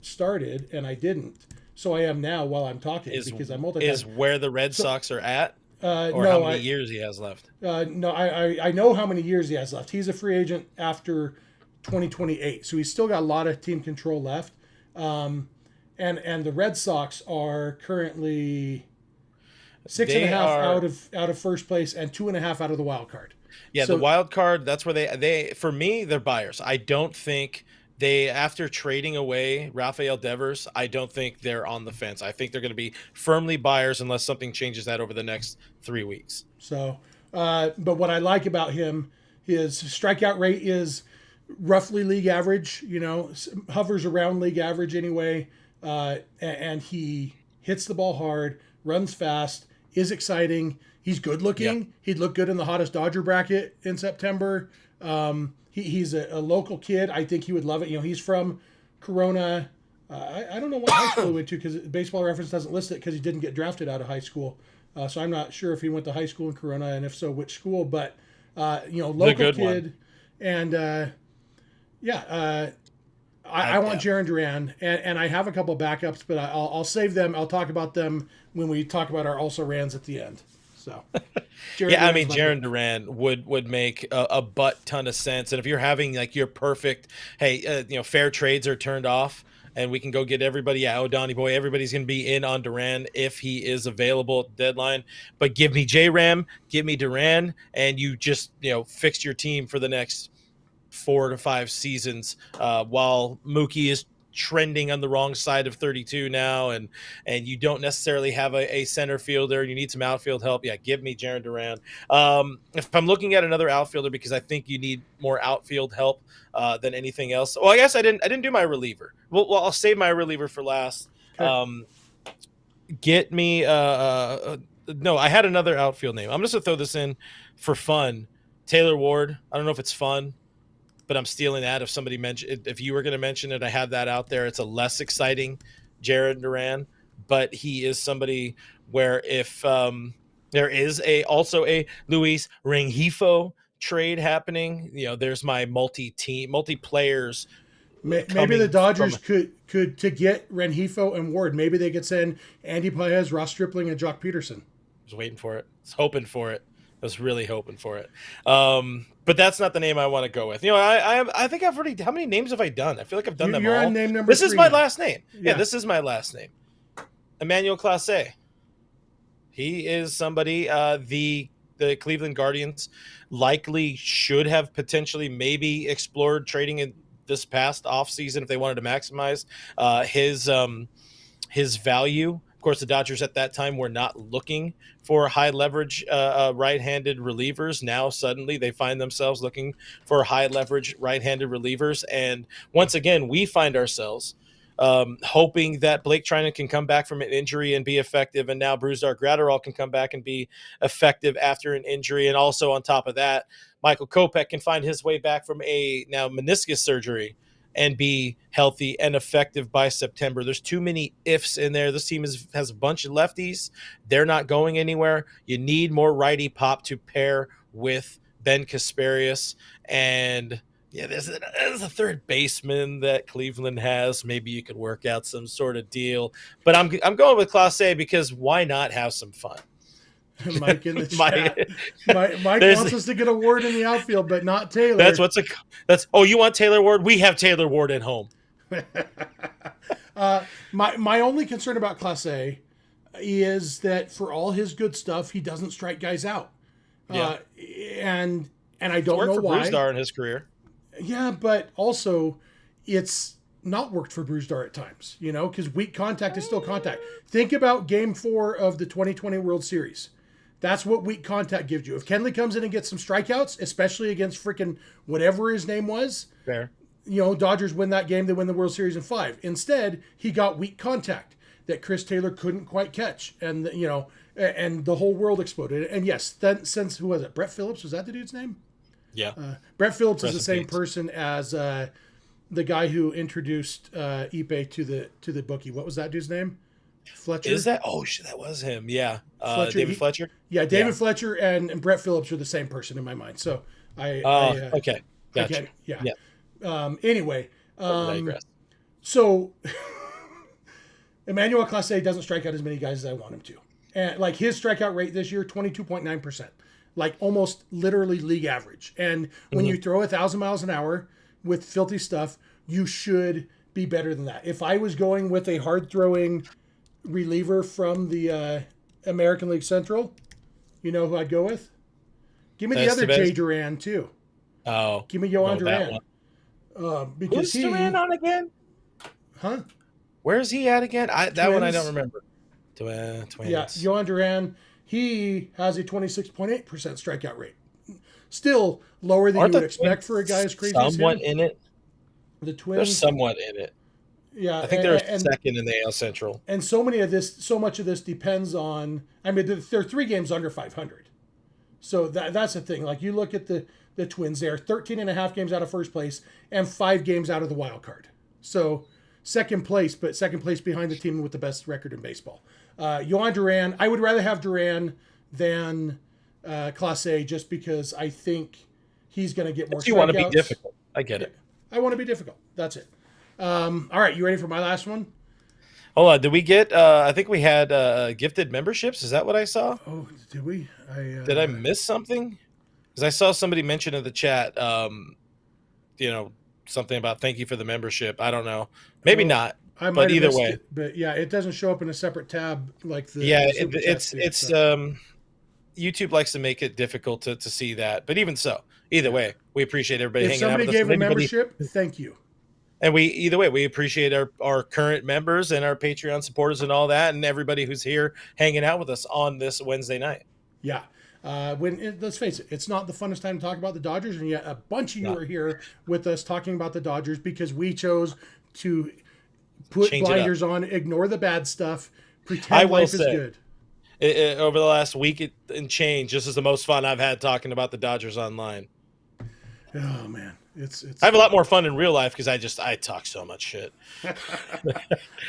started, and I didn't, so I am now while I'm talking because I'm multitasking. Is where the Red Sox are at, or no, how many years he has left? No, I know how many years he has left. He's a free agent after 2028, so he's still got a lot of team control left. And the Red Sox are currently 6.5 out of first place and 2.5 out of the wild card. Yeah, So- the wild card. That's where they for me they're buyers. I don't think they, after trading away Rafael Devers, I don't think they're on the fence. I think they're going to be firmly buyers unless something changes that over the next 3 weeks. So, but what I like about him, his strikeout rate is roughly league average. Hovers around league average anyway. And he hits the ball hard, runs fast, is exciting. He's good looking. Yeah. He'd look good in the hottest Dodger bracket in September. He's a local kid. I think he would love it. He's from Corona. I don't know what high school he went to because Baseball Reference doesn't list it because he didn't get drafted out of high school. So I'm not sure if he went to high school in Corona and if so, which school. But local kid, one. And I want Jarren Duran, and I have a couple backups, but I'll save them. I'll talk about them when we talk about our also rans at the end. So, Jarren Duran would make a butt ton of sense. And if you're having like your perfect, fair trades are turned off, and we can go get everybody. Yeah, Donnie boy, everybody's gonna be in on Duran if he is available at the deadline. But give me J-Ram, give me Duran, and you just fixed your team for the next 4 to 5 seasons, while Mookie is trending on the wrong side of 32 now, and you don't necessarily have a center fielder. You need some outfield help. Yeah, give me Jarren Duran. If I'm looking at another outfielder, because I think you need more outfield help than anything else. Well, I guess I didn't do my reliever. Well, I'll save my reliever for last. Okay. Get me no, I had another outfield name. I'm just gonna throw this in for fun. Taylor Ward. I don't know if it's fun, but I'm stealing that. If you were going to mention it, I have that out there. It's a less exciting Jarren Duran, but he is somebody where if there is also a Luis Rengifo trade happening. There's my multi-players Maybe the coming Dodgers from. could to get Rengifo and Ward. Maybe they could send Andy Paez, Ross Stripling, and Jock Peterson. I was waiting for it. I was hoping for it. I was really hoping for it. But that's not the name I want to go with. I think I've already. How many names have I done? I feel like I've done them You're all. on name number This is 3 my now. last name. Yeah, this is my last name. Emmanuel Clase. He is somebody the Cleveland Guardians likely should have potentially maybe explored trading in this past offseason if they wanted to maximize his value. Of course, the Dodgers at that time were not looking for high leverage right-handed relievers. Now suddenly they find themselves looking for high leverage right-handed relievers. And once again, we find ourselves hoping that Blake Trinan can come back from an injury and be effective. And now Brusdar Graterol can come back and be effective after an injury. And also on top of that, Michael Kopech can find his way back from a now meniscus surgery and be healthy and effective by September. There's too many ifs in there. This team has a bunch of lefties. They're not going anywhere. You need more righty pop to pair with Ben Kasparius. And yeah, there's a third baseman that Cleveland has. Maybe you could work out some sort of deal. But I'm going with Clase because why not have some fun? Mike in the chat. Mike wants us to get a Ward in the outfield, but not Taylor. You want Taylor Ward? We have Taylor Ward at home. My only concern about Clase is that for all his good stuff, he doesn't strike guys out. Yeah. And I don't know why. Brusdar in his career. Yeah, but also it's not worked for Brusdar at times, because weak contact is still contact. Think about Game 4 of the 2020 World Series. That's what weak contact gives you. If Kenley comes in and gets some strikeouts, especially against freaking whatever his name was, fair. Dodgers win that game, they win the World Series in 5. Instead, he got weak contact that Chris Taylor couldn't quite catch. And, and the whole world exploded. And yes, since, who was it? Brett Phillips? Was that the dude's name? Yeah. Brett Phillips is the same person as the guy who introduced Ipe to the bookie. What was that dude's name? Fletcher? Is that? Oh, shit, that was him. Yeah. David Fletcher? Yeah, David Fletcher and Brett Phillips are the same person in my mind. So okay. Gotcha. Anyway, so Emmanuel Clase doesn't strike out as many guys as I want him to. And his strikeout rate this year, 22.9%. Almost literally league average. And when you throw 1,000 miles an hour with filthy stuff, you should be better than that. If I was going with a hard throwing reliever from the American League Central, you know who I'd go with? Give me the other Jay Duran too. Oh, give me Yohan Duran. Because who's Duran on again? Huh? Where's he at again? That one I don't remember. Twins. Yeah, Yohan Duran. He has a 26.8% strikeout rate. Still lower than you would expect for a guy as crazy as him. Somewhat in it. The Twins. They're somewhat in it. Yeah, I think they're second in the AL Central. And so much of this depends on. I mean, they're 3 games under 500. So that's the thing. You look at the Twins, they're 13 and a half games out of first place and 5 games out of the wild card. So second place behind the team with the best record in baseball. Yohan Duran, I would rather have Duran than Clase just because I think he's going to get more strikeouts. You want to be difficult. I get it. I want to be difficult. That's it. All right, you ready for my last one? Hold on. Did we get? I think we had gifted memberships. Is that what I saw? Oh, did we? Did I miss something? Because I saw somebody mention in the chat, something about thank you for the membership. I don't know. Maybe not. But either way. But yeah, it doesn't show up in a separate tab like the. Yeah, it's YouTube likes to make it difficult to see that. But even so, either way, we appreciate everybody hanging out with us. If somebody gave a membership, thank you. And we appreciate our current members and our Patreon supporters and all that, and everybody who's here hanging out with us on this Wednesday night. Yeah. Let's face it, it's not the funnest time to talk about the Dodgers, and yet a bunch of you are here with us talking about the Dodgers because we chose to put blinders on, ignore the bad stuff, pretend life is good. Over the last week and change, this is the most fun I've had talking about the Dodgers online. Oh man, it's. I have a lot more fun in real life because I talk so much shit.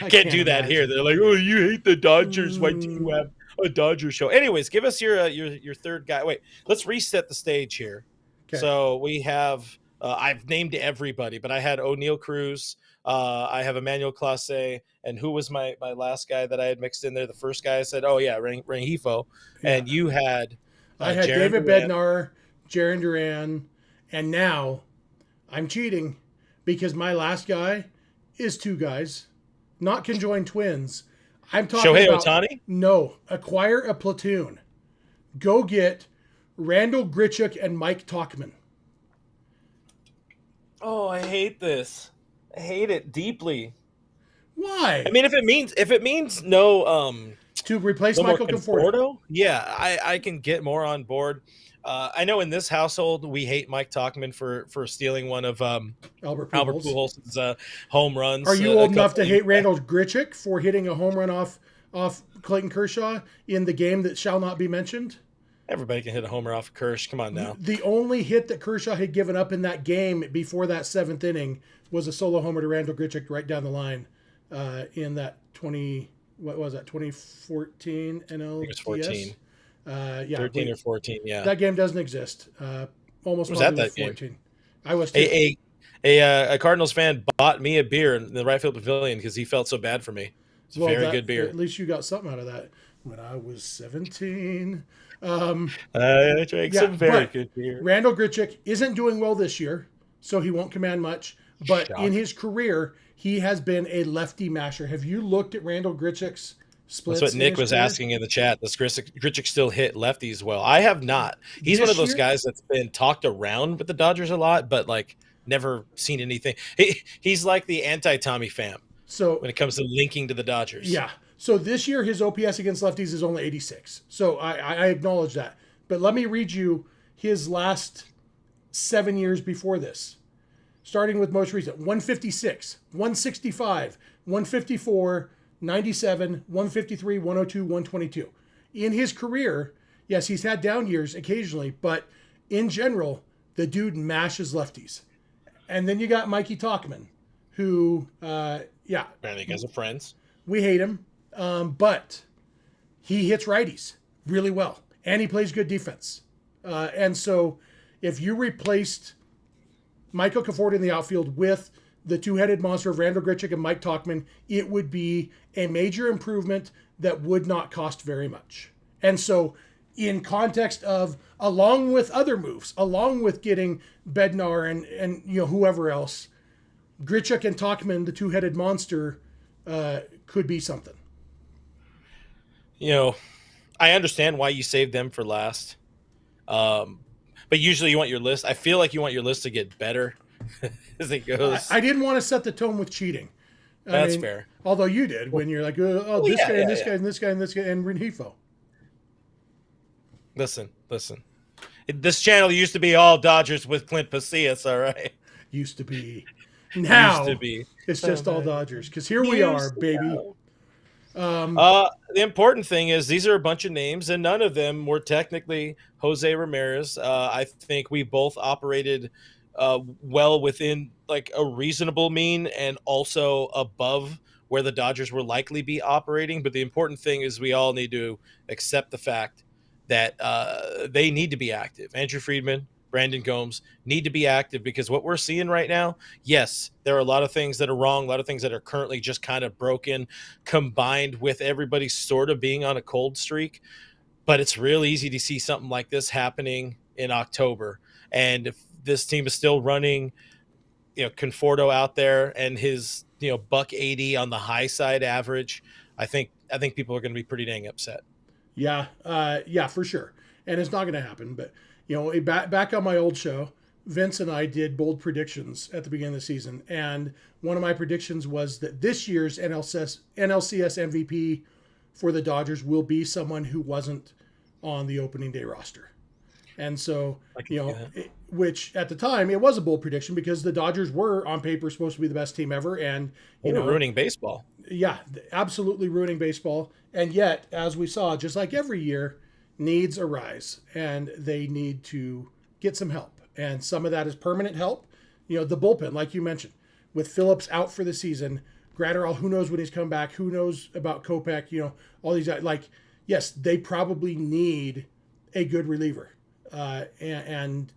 Can't do that here. They're like, "Oh, you hate the Dodgers? Why do you have a Dodgers show?" Anyways, give us your third guy. Wait, let's reset the stage here. Okay. So we have, I've named everybody, but I had O'Neill Cruz. I have Emmanuel Clase, and who was my last guy that I had mixed in there? The first guy I said, oh yeah, Rengifo, Yeah. and you had I had Jaron David Duran. Bednar, Jaron Duran, and now I'm cheating because my last guy is two guys, not conjoined twins. I'm talking Shohei about Ohtani. no, acquire a platoon. Go get Randall Grichuk and Mike Talkman. Oh, I hate this. I hate it deeply. I Why? mean, if it means no To replace no more Michael Conforto. Conforto, yeah, I can get more on board. I know in this household we hate Mike Talkman for stealing one of Albert Albert Pujols. Pujols' home Are runs you a old enough couple to of years hate back. Randall Grichuk for hitting a home run off Clayton Kershaw in the game that shall not be mentioned? Everybody can hit a homer off of Kirsch. Come on now. The only hit that Kershaw had given up in that game before that seventh inning was a solo homer to Randall Grichuk right down the line in that 2014 I think it was NLDS. 14, Yeah, 13 or 14. Yeah, that game doesn't exist. I Almost was at probably that game. 14. I was too. A Cardinals fan bought me a beer in the right field pavilion because he felt so bad for me. It's a Well, very that good beer. at least you got something out of that. When I was 17. I drank Yeah, some very but good beer. Randall Grichuk isn't doing well this year, so he won't command much. But in Shock. his career, he has been a lefty masher. Have you looked at Randall Grichuk's splits That's what in Nick his was career? asking in the chat. Does Grichuk still hit lefties well? I have not. He's one of This those year, guys that's been talked around with the Dodgers a lot, but like never seen anything. He's like the anti Tommy Pham so when it comes to linking to the Dodgers. yeah. So this year, his OPS against lefties is only 86. So I acknowledge that. But let me read you his last 7 years before this. Starting with most recent 156, 165, 154, 97, 153, 102, 122. In his career, yes, he's had down years occasionally, but in general, the dude mashes lefties. And then you got Mikey Talkman, who, yeah, Apparently, you guys are friends. we hate him, but he hits righties really well, and he plays good defense. And so if you replaced Michael Conforto in the outfield with the two-headed monster of Randall Grichuk and Mike Talkman, it would be a major improvement that would not cost very much. And so in context of, along with other moves, along with getting Bednar and whoever else, Grichuk and Talkman, the two-headed monster, could be something. You know, I understand why you saved them for last. But usually you want your list. I feel like you want your list to get better as it goes. I didn't want to set the tone with cheating. That's fair. Although you did when you're like, this guy and this guy and this guy and this guy and Rengifo. Listen. This channel used to be all Dodgers with Clint Pasillas, all right? Used to be. Now Used to be. it's just all Dodgers because here we are, baby. The important thing is these are a bunch of names, and none of them were technically Jose Ramirez. I think we both operated well within like a reasonable mean and also above where the Dodgers will likely be operating. But the important thing is we all need to accept the fact that they need to be active. Andrew Friedman, Brandon Gomes need to be active because what we're seeing right now, yes, there are a lot of things that are wrong, a lot of things that are currently just kind of broken, combined with everybody sort of being on a cold streak. But it's real easy to see something like this happening in October. And if this team is still running, Conforto out there and his, $180 on the high side average, I think people are going to be pretty dang upset. Yeah, for sure. And it's not going to happen. But, back on my old show, Vince and I did bold predictions at the beginning of the season. And one of my predictions was that this year's NLCS MVP for the Dodgers will be someone who wasn't on the opening day roster. And so, which at the time, it was a bold prediction because the Dodgers were on paper supposed to be the best team ever. And, They were ruining baseball. Yeah, absolutely ruining baseball. And yet, as we saw, just like every year, needs arise and they need to get some help. And some of that is permanent help. The bullpen, like you mentioned, with Phillips out for the season, Gratterall, who knows when he's come back, who knows about Kopech, all these, yes, they probably need a good reliever. And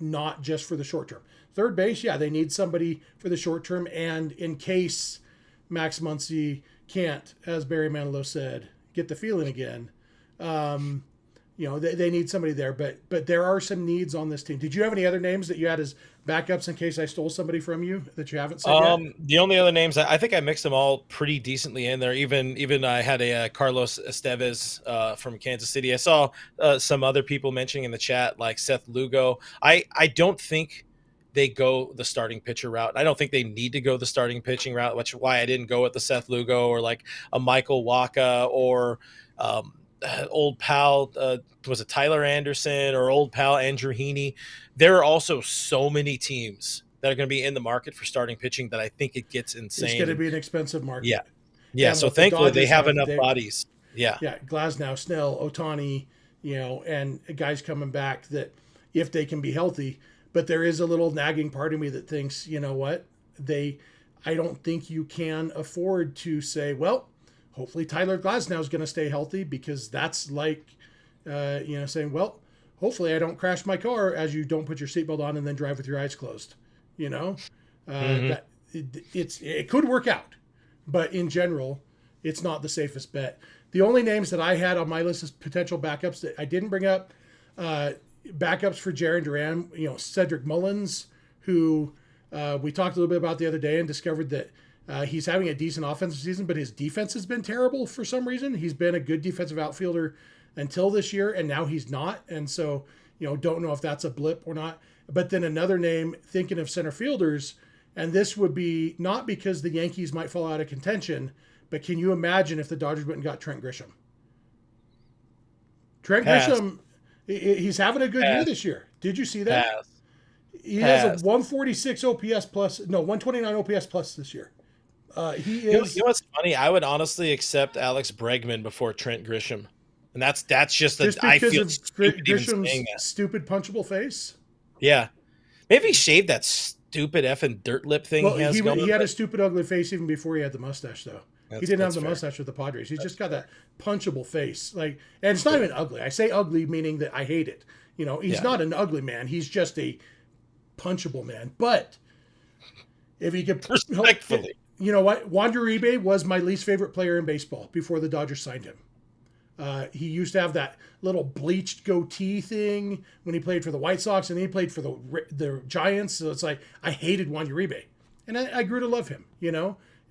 not just for the short term. Third base, yeah, they need somebody for the short term, and in case Max Muncy can't, as Barry Manilow said, get the feeling again. They need somebody there, but there are some needs on this team. Did you have any other names that you had as backups in case I stole somebody from you that you haven't said yet? The only other names, I think I mixed them all pretty decently in there. Even I had a Carlos Estevez from Kansas City. I saw some other people mentioning in the chat like Seth Lugo. I don't think they go the starting pitcher route. I don't think they need to go the starting pitching route, which is why I didn't go with the Seth Lugo or like a Michael Waka or old pal, was it Tyler Anderson or old pal Andrew Heaney. There are also so many teams that are going to be in the market for starting pitching that I think it gets insane. It's going to be an expensive market. Yeah. Yeah. And so thankfully they have enough bodies. Yeah. Yeah. Glasnow, Snell, Otani, and guys coming back that if they can be healthy. But there is a little nagging part of me that thinks, you know what? I don't think you can afford to say, well, hopefully Tyler Glasnow is going to stay healthy, because that's like, saying, well, hopefully I don't crash my car as you don't put your seatbelt on and then drive with your eyes closed. That it could work out, but in general, it's not the safest bet. The only names that I had on my list as potential backups that I didn't bring up, backups for Jarren Duran, Cedric Mullins, who we talked a little bit about the other day and discovered that he's having a decent offensive season, but his defense has been terrible for some reason. He's been a good defensive outfielder until this year, and now he's not. And so, don't know if that's a blip or not. But then another name, thinking of center fielders, and this would be not because the Yankees might fall out of contention, but can you imagine if the Dodgers went and got Trent Grisham? Trent Grisham, he's having a good year this year. Did you see that? He has a 146 OPS plus, 129 OPS plus this year. He is. You know what's funny? I would honestly accept Alex Bregman before Trent Grisham, and that's just I feel of Grisham's stupid punchable face. Yeah, maybe shave that stupid effing dirt lip thing he has going. He had a stupid ugly face even before he had the mustache, though. He didn't have the mustache with the Padres. He's just got that punchable face, and it's not even ugly. I say ugly meaning that I hate it. He's not an ugly man. He's just a punchable man. But if he could, respectfully, you know what? Wander Uribe was my least favorite player in baseball before the Dodgers signed him. He used to have that little bleached goatee thing when he played for the White Sox, and he played for the Giants. So it's like I hated Wander Uribe, and I grew to love him.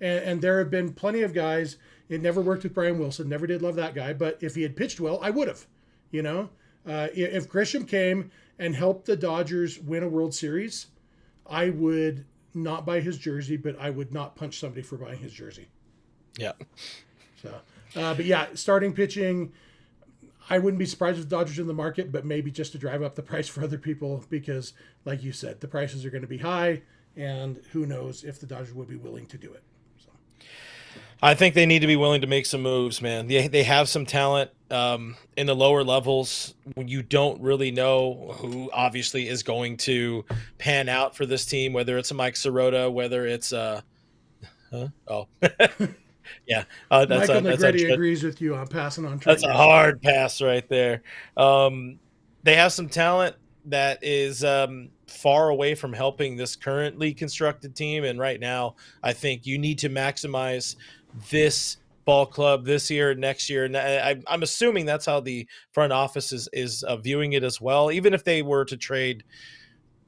And there have been plenty of guys. It never worked with Brian Wilson. Never did love that guy. But if he had pitched well, I would have. If Grisham came and helped the Dodgers win a World Series, I would not buy his jersey, but I would not punch somebody for buying his jersey. Yeah. So, but yeah, starting pitching, I wouldn't be surprised if the Dodgers in the market, but maybe just to drive up the price for other people because, like you said, the prices are going to be high, and who knows if the Dodgers would be willing to do it. So, I think they need to be willing to make some moves, man. They have some talent in the lower levels. You don't really know who obviously is going to pan out for this team, whether it's a Mike Sirota, whether it's yeah. Michael Negretti agrees with you on passing on. That's a hard pass right there. They have some talent that is far away from helping this currently constructed team. And right now, I think you need to maximize this ball club this year, next year. And I'm assuming that's how the front office is viewing it as well. Even if they were to trade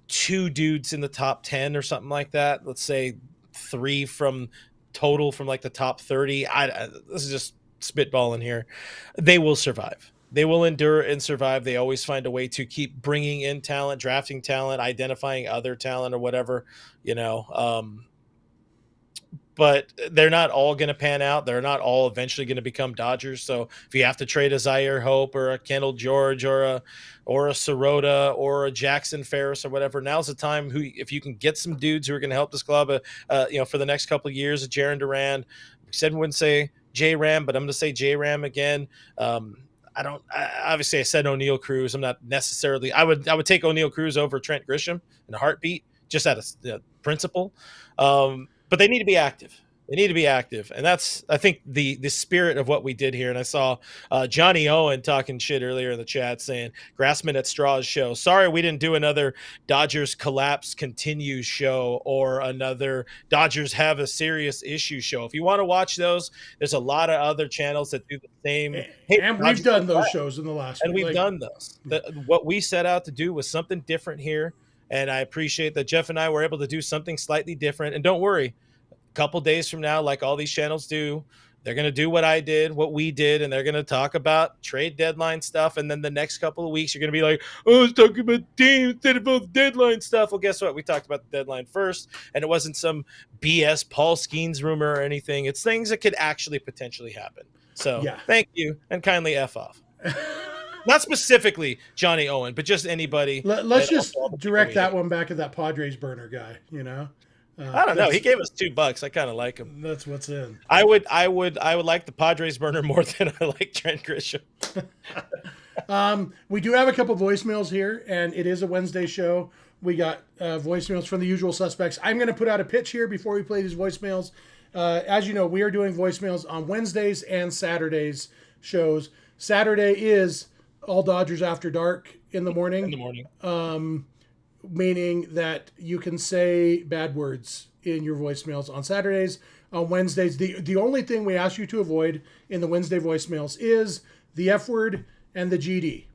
two dudes in the top 10 or something like that, let's say three from total from like the top 30. This is just spitballing here. They will survive. They will endure and survive. They always find a way to keep bringing in talent, drafting talent, identifying other talent or whatever, but they're not all going to pan out. They're not all eventually going to become Dodgers. So if you have to trade a Zaire Hope or a Kendall George or a Sirota or a Jackson Ferris or whatever, now's the time. If you can get some dudes who are going to help this club, for the next couple of years, a Jarren Duran. We said we wouldn't say J Ram, but I'm going to say J Ram again. Obviously I said O'Neal Cruz. I'm not necessarily. I would take O'Neal Cruz over Trent Grisham in a heartbeat, just out of principle. But they need to be active. They need to be active, and that's, I think, the spirit of what we did here. And I saw Johnny Owen talking shit earlier in the chat saying Grassman at Straws show. Sorry, we didn't do another Dodgers collapse continues show or another Dodgers have a serious issue show. If you want to watch those, there's a lot of other channels that do the same. Hey, And we've Dodgers done those shows in the last and week. we've Like, done those. What we set out to do was something different here, and I appreciate that Jeff and I were able to do something slightly different. And don't worry, couple days from now, like all these channels do, they're going to do what I did, what we did, and they're going to talk about trade deadline stuff. And then the next couple of weeks, you're going to be like, oh, I was talking about team instead of all the deadline stuff. Well, guess what? We talked about the deadline first, and it wasn't some BS Paul Skeens rumor or anything. It's things that could actually potentially happen. So Thank you, and kindly F off. Not specifically Johnny Owen, but just anybody. Let's just direct that one back at that Padres burner guy, you know? I don't know. He gave us $2. I kind of like him. That's what's in. I would like the Padres burner more than I like Trent Grisham. We do have a couple voicemails here, and it is a Wednesday show. We got voicemails from the usual suspects. I'm going to put out a pitch here before we play these voicemails. As you know, we are doing voicemails on Wednesdays and Saturdays shows. Saturday is All Dodgers After Dark in the morning. In the morning. Meaning that you can say bad words in your voicemails on Saturdays. On Wednesdays, the only thing we ask you to avoid in the Wednesday voicemails is the F word and the GD.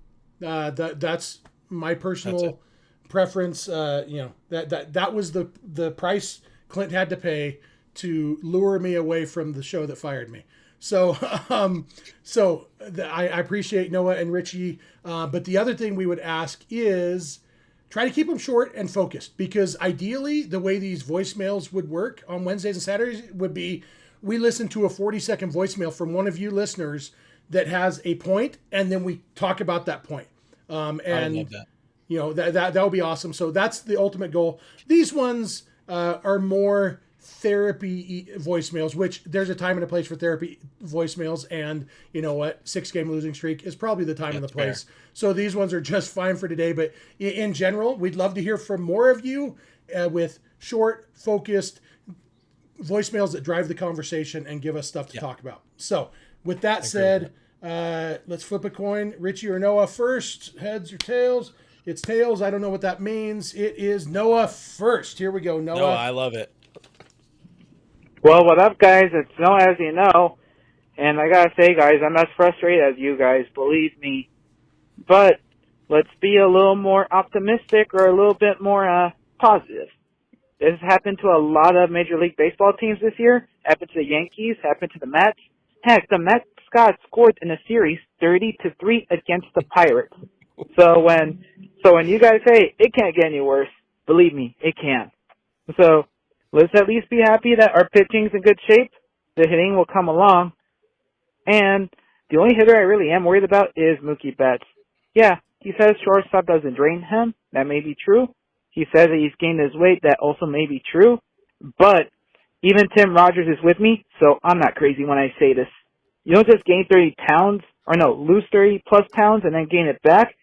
That's my personal preference. That was the price Clint had to pay to lure me away from the show that fired me. So, I appreciate Noah and Richie. But the other thing we would ask is try to keep them short and focused, because ideally the way these voicemails would work on Wednesdays and Saturdays would be we listen to a 40-second voicemail from one of you listeners that has a point, and then we talk about that point. And I love that. You know, that would be awesome. So that's the ultimate goal. These ones are more therapy voicemails, which there's a time and a place for therapy voicemails, and you know what, 6-game losing streak is probably the time and the place. Fair. So these ones are just fine for today, but in general, we'd love to hear from more of you with short, focused voicemails that drive the conversation and give us stuff to talk about. So with that said, let's flip a coin. Richie or Noah first, heads or tails? It's tails. I don't know what that means. It is Noah first. Here we go, Noah. Noah, I love it. Well, what up, guys? It's Noah, as you know. And I gotta say, guys, I'm as frustrated as you guys, believe me. But let's be a little more optimistic or a little bit more positive. This has happened to a lot of Major League Baseball teams this year. Happened to the Yankees, happened to the Mets. Heck, the Mets got scored in a series 30-3 against the Pirates. So when you guys say it can't get any worse, believe me, it can. So let's at least be happy that our pitching's in good shape. The hitting will come along. And the only hitter I really am worried about is Mookie Betts. Yeah, he says shortstop doesn't drain him. That may be true. He says that he's gained his weight. That also may be true. But even Tim Rogers is with me, so I'm not crazy when I say this. You don't just gain 30 pounds, or no, lose 30 plus pounds and then gain it back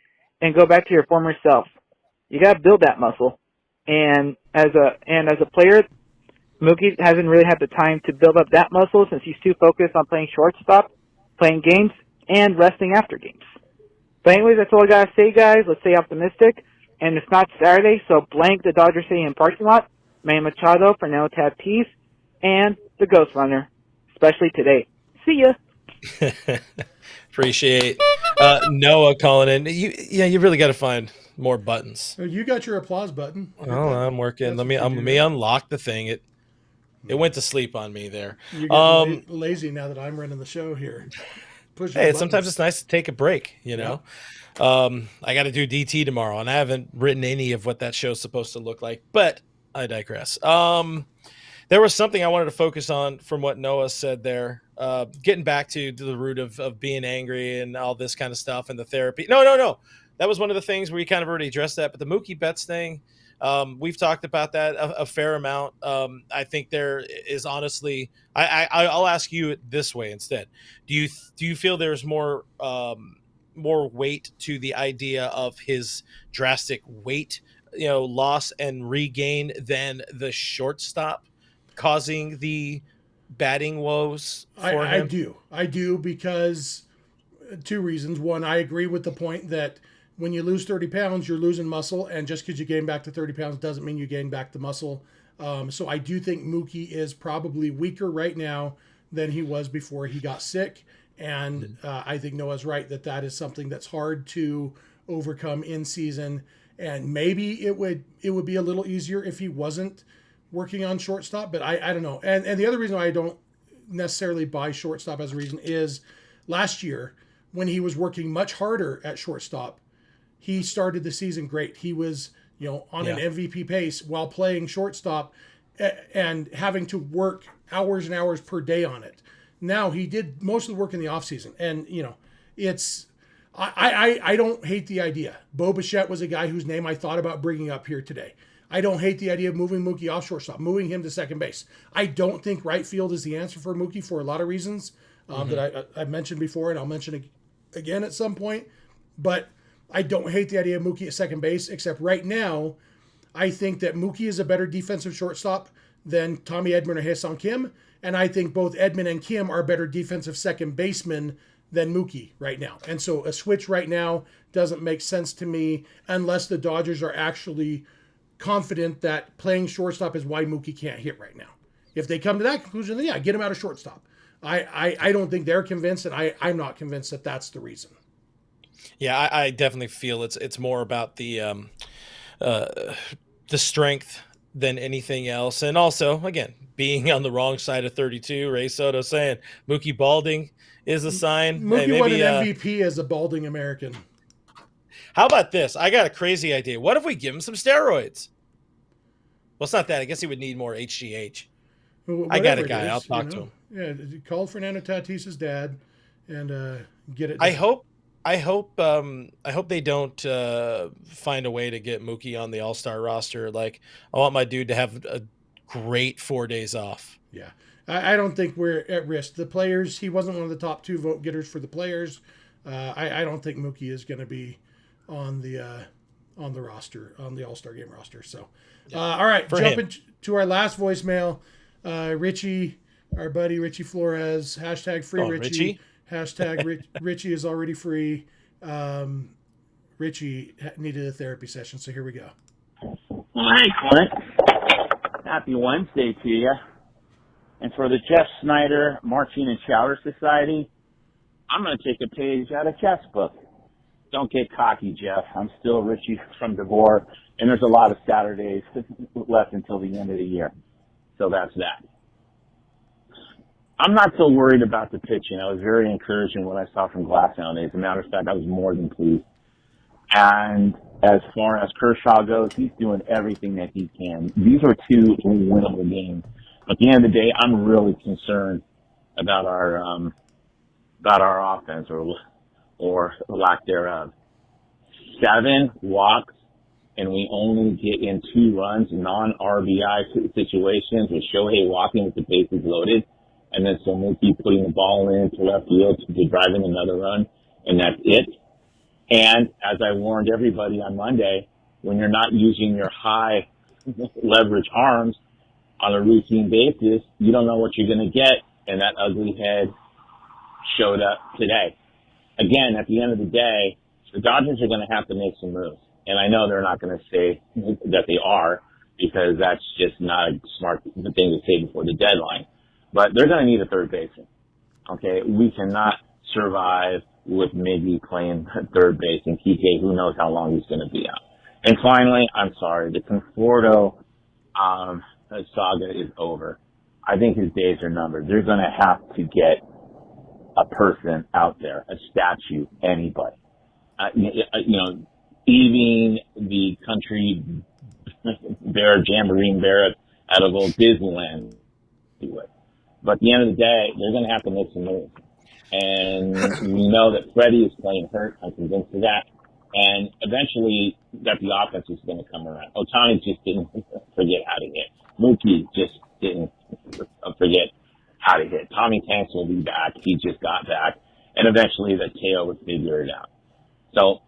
and go back to your former self. You gotta build that muscle. And as a player, Mookie hasn't really had the time to build up that muscle since he's too focused on playing shortstop, playing games, and resting after games. But anyways, that's all I gotta say, guys. Let's stay optimistic. And it's not Saturday, so blank the Dodger Stadium parking lot, Manny Machado, Fernando Tatis, and the Ghost Runner, especially today. See ya. Appreciate Noah calling in. You really got to find more buttons. You got your applause button. Oh, I'm working. Let me unlock the thing. It went to sleep on me there. You're getting lazy now that I'm running the show here. Hey, sometimes it's nice to take a break, you know. I got to do DT tomorrow, and I haven't written any of what that show's supposed to look like, but I digress. There was something I wanted to focus on from what Noah said there, getting back to the root of being angry and all this kind of stuff and the therapy. No. That was one of the things where you kind of already addressed that, but the Mookie Betts thing, we've talked about that a fair amount. I think there is honestly, I'll ask you it this way instead. Do you feel there's more weight to the idea of his drastic weight, loss and regain than the shortstop causing the batting woes for I him? do. I do because two reasons. One, I agree with the point that when you lose 30 pounds, you're losing muscle, and just because you gain back to 30 pounds doesn't mean you gain back the muscle. So I do think Mookie is probably weaker right now than he was before he got sick, and I think Noah's right that that is something that's hard to overcome in season. And maybe it would be a little easier if he wasn't working on shortstop, but I don't know. And the other reason why I don't necessarily buy shortstop as a reason is last year when he was working much harder at shortstop, he started the season great. He was, on an MVP pace while playing shortstop and having to work hours and hours per day on it. Now he did most of the work in the offseason. And, it's, I don't hate the idea. Bo Bichette was a guy whose name I thought about bringing up here today. I don't hate the idea of moving Mookie off shortstop, moving him to second base. I don't think right field is the answer for Mookie for a lot of reasons that I've mentioned before, and I'll mention again at some point. But I don't hate the idea of Mookie at second base, except right now, I think that Mookie is a better defensive shortstop than Tommy Edman or Hae-Sung Kim, and I think both Edman and Kim are better defensive second basemen than Mookie right now. And so a switch right now doesn't make sense to me unless the Dodgers are actually confident that playing shortstop is why Mookie can't hit right now. If they come to that conclusion, then yeah, get him out of shortstop. I don't think they're convinced, and I'm not convinced that that's the reason. Yeah, I definitely feel it's more about the strength than anything else, and also again being on the wrong side of 32. Ray Soto saying Mookie balding is a sign. Mookie Hey, won an MVP as a balding American. How about this? I got a crazy idea. What if we give him some steroids? Well, it's not that. I guess he would need more HGH. Whatever I got a guy. I'll talk to him. Yeah, call Fernando Tatis's dad and get it done. I hope they don't find a way to get Mookie on the All-Star roster. Like, I want my dude to have a great 4 days off. Yeah. I don't think we're at risk. The players, he wasn't one of the top 2 vote getters for the players. I don't think Mookie is going to be on the roster, on the All-Star game roster. So, all right, jumping to our last voicemail. Richie, our buddy Richie Flores, hashtag free Richie. Hashtag Richie is already free. Richie needed a therapy session, so here we go. Well, hey, Clint. Happy Wednesday to you. And for the Jeff Snyder Marching and Chowder Society, I'm going to take a page out of Jeff's book. Don't get cocky, Jeff. I'm still Richie from DeVore, and there's a lot of Saturdays left until the end of the year. So that's that. I'm not so worried about the pitching. I was very encouraged in what I saw from Glasnow. As a matter of fact, I was more than pleased. And as far as Kershaw goes, he's doing everything that he can. These are 2 winnable games. But at the end of the day, I'm really concerned about our offense or lack thereof. 7 walks, and we only get in 2 runs, non-RBI situations with Shohei walking with the bases loaded, and then Mookie putting the ball into left field to drive in another run, and that's it. And as I warned everybody on Monday, when you're not using your high leverage arms on a routine basis, you don't know what you're going to get, and that ugly head showed up today. Again, at the end of the day, the Dodgers are going to have to make some moves. And I know they're not going to say that they are, because that's just not a smart thing to say before the deadline. But they're going to need a third baseman. Okay? We cannot survive with Miggy playing third base, and Kike, who knows how long he's going to be out. And finally, I'm sorry, the Conforto saga is over. I think his days are numbered. They're going to have to get a person out there, a statue, anybody. Even the country bear, Jamboree Bear out of old Disneyland. But at the end of the day, they're going to have to make some moves. And we know that Freddie is playing hurt. I'm convinced of that. And eventually that the offense is going to come around. Ohtani just didn't forget how to hit. Mookie just didn't forget how to hit. Tommy Tanks will be back. He just got back. And eventually the KO would figure it out. So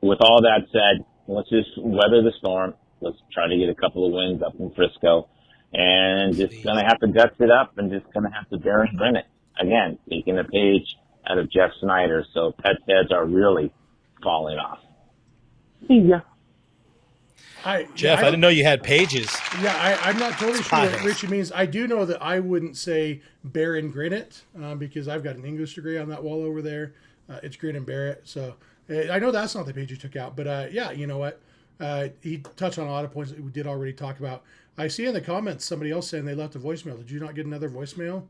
with all that said, let's just weather the storm. Let's try to get a couple of wins up in Frisco. and just going to have to guts it up and just going to have to bear and grin it. Again, taking a page out of Jeff Snyder, so pets' heads are really falling off. See ya. Jeff, I didn't know you had pages. Yeah, I'm not totally sure what Piles. Richie means. I do know that I wouldn't say bear and grin it because I've got an English degree on that wall over there. It's grin and bear it. So I know that's not the page you took out. But yeah, you know what? He touched on a lot of points that we did already talk about. I see in the comments somebody else saying they left a voicemail. Did you not get another voicemail,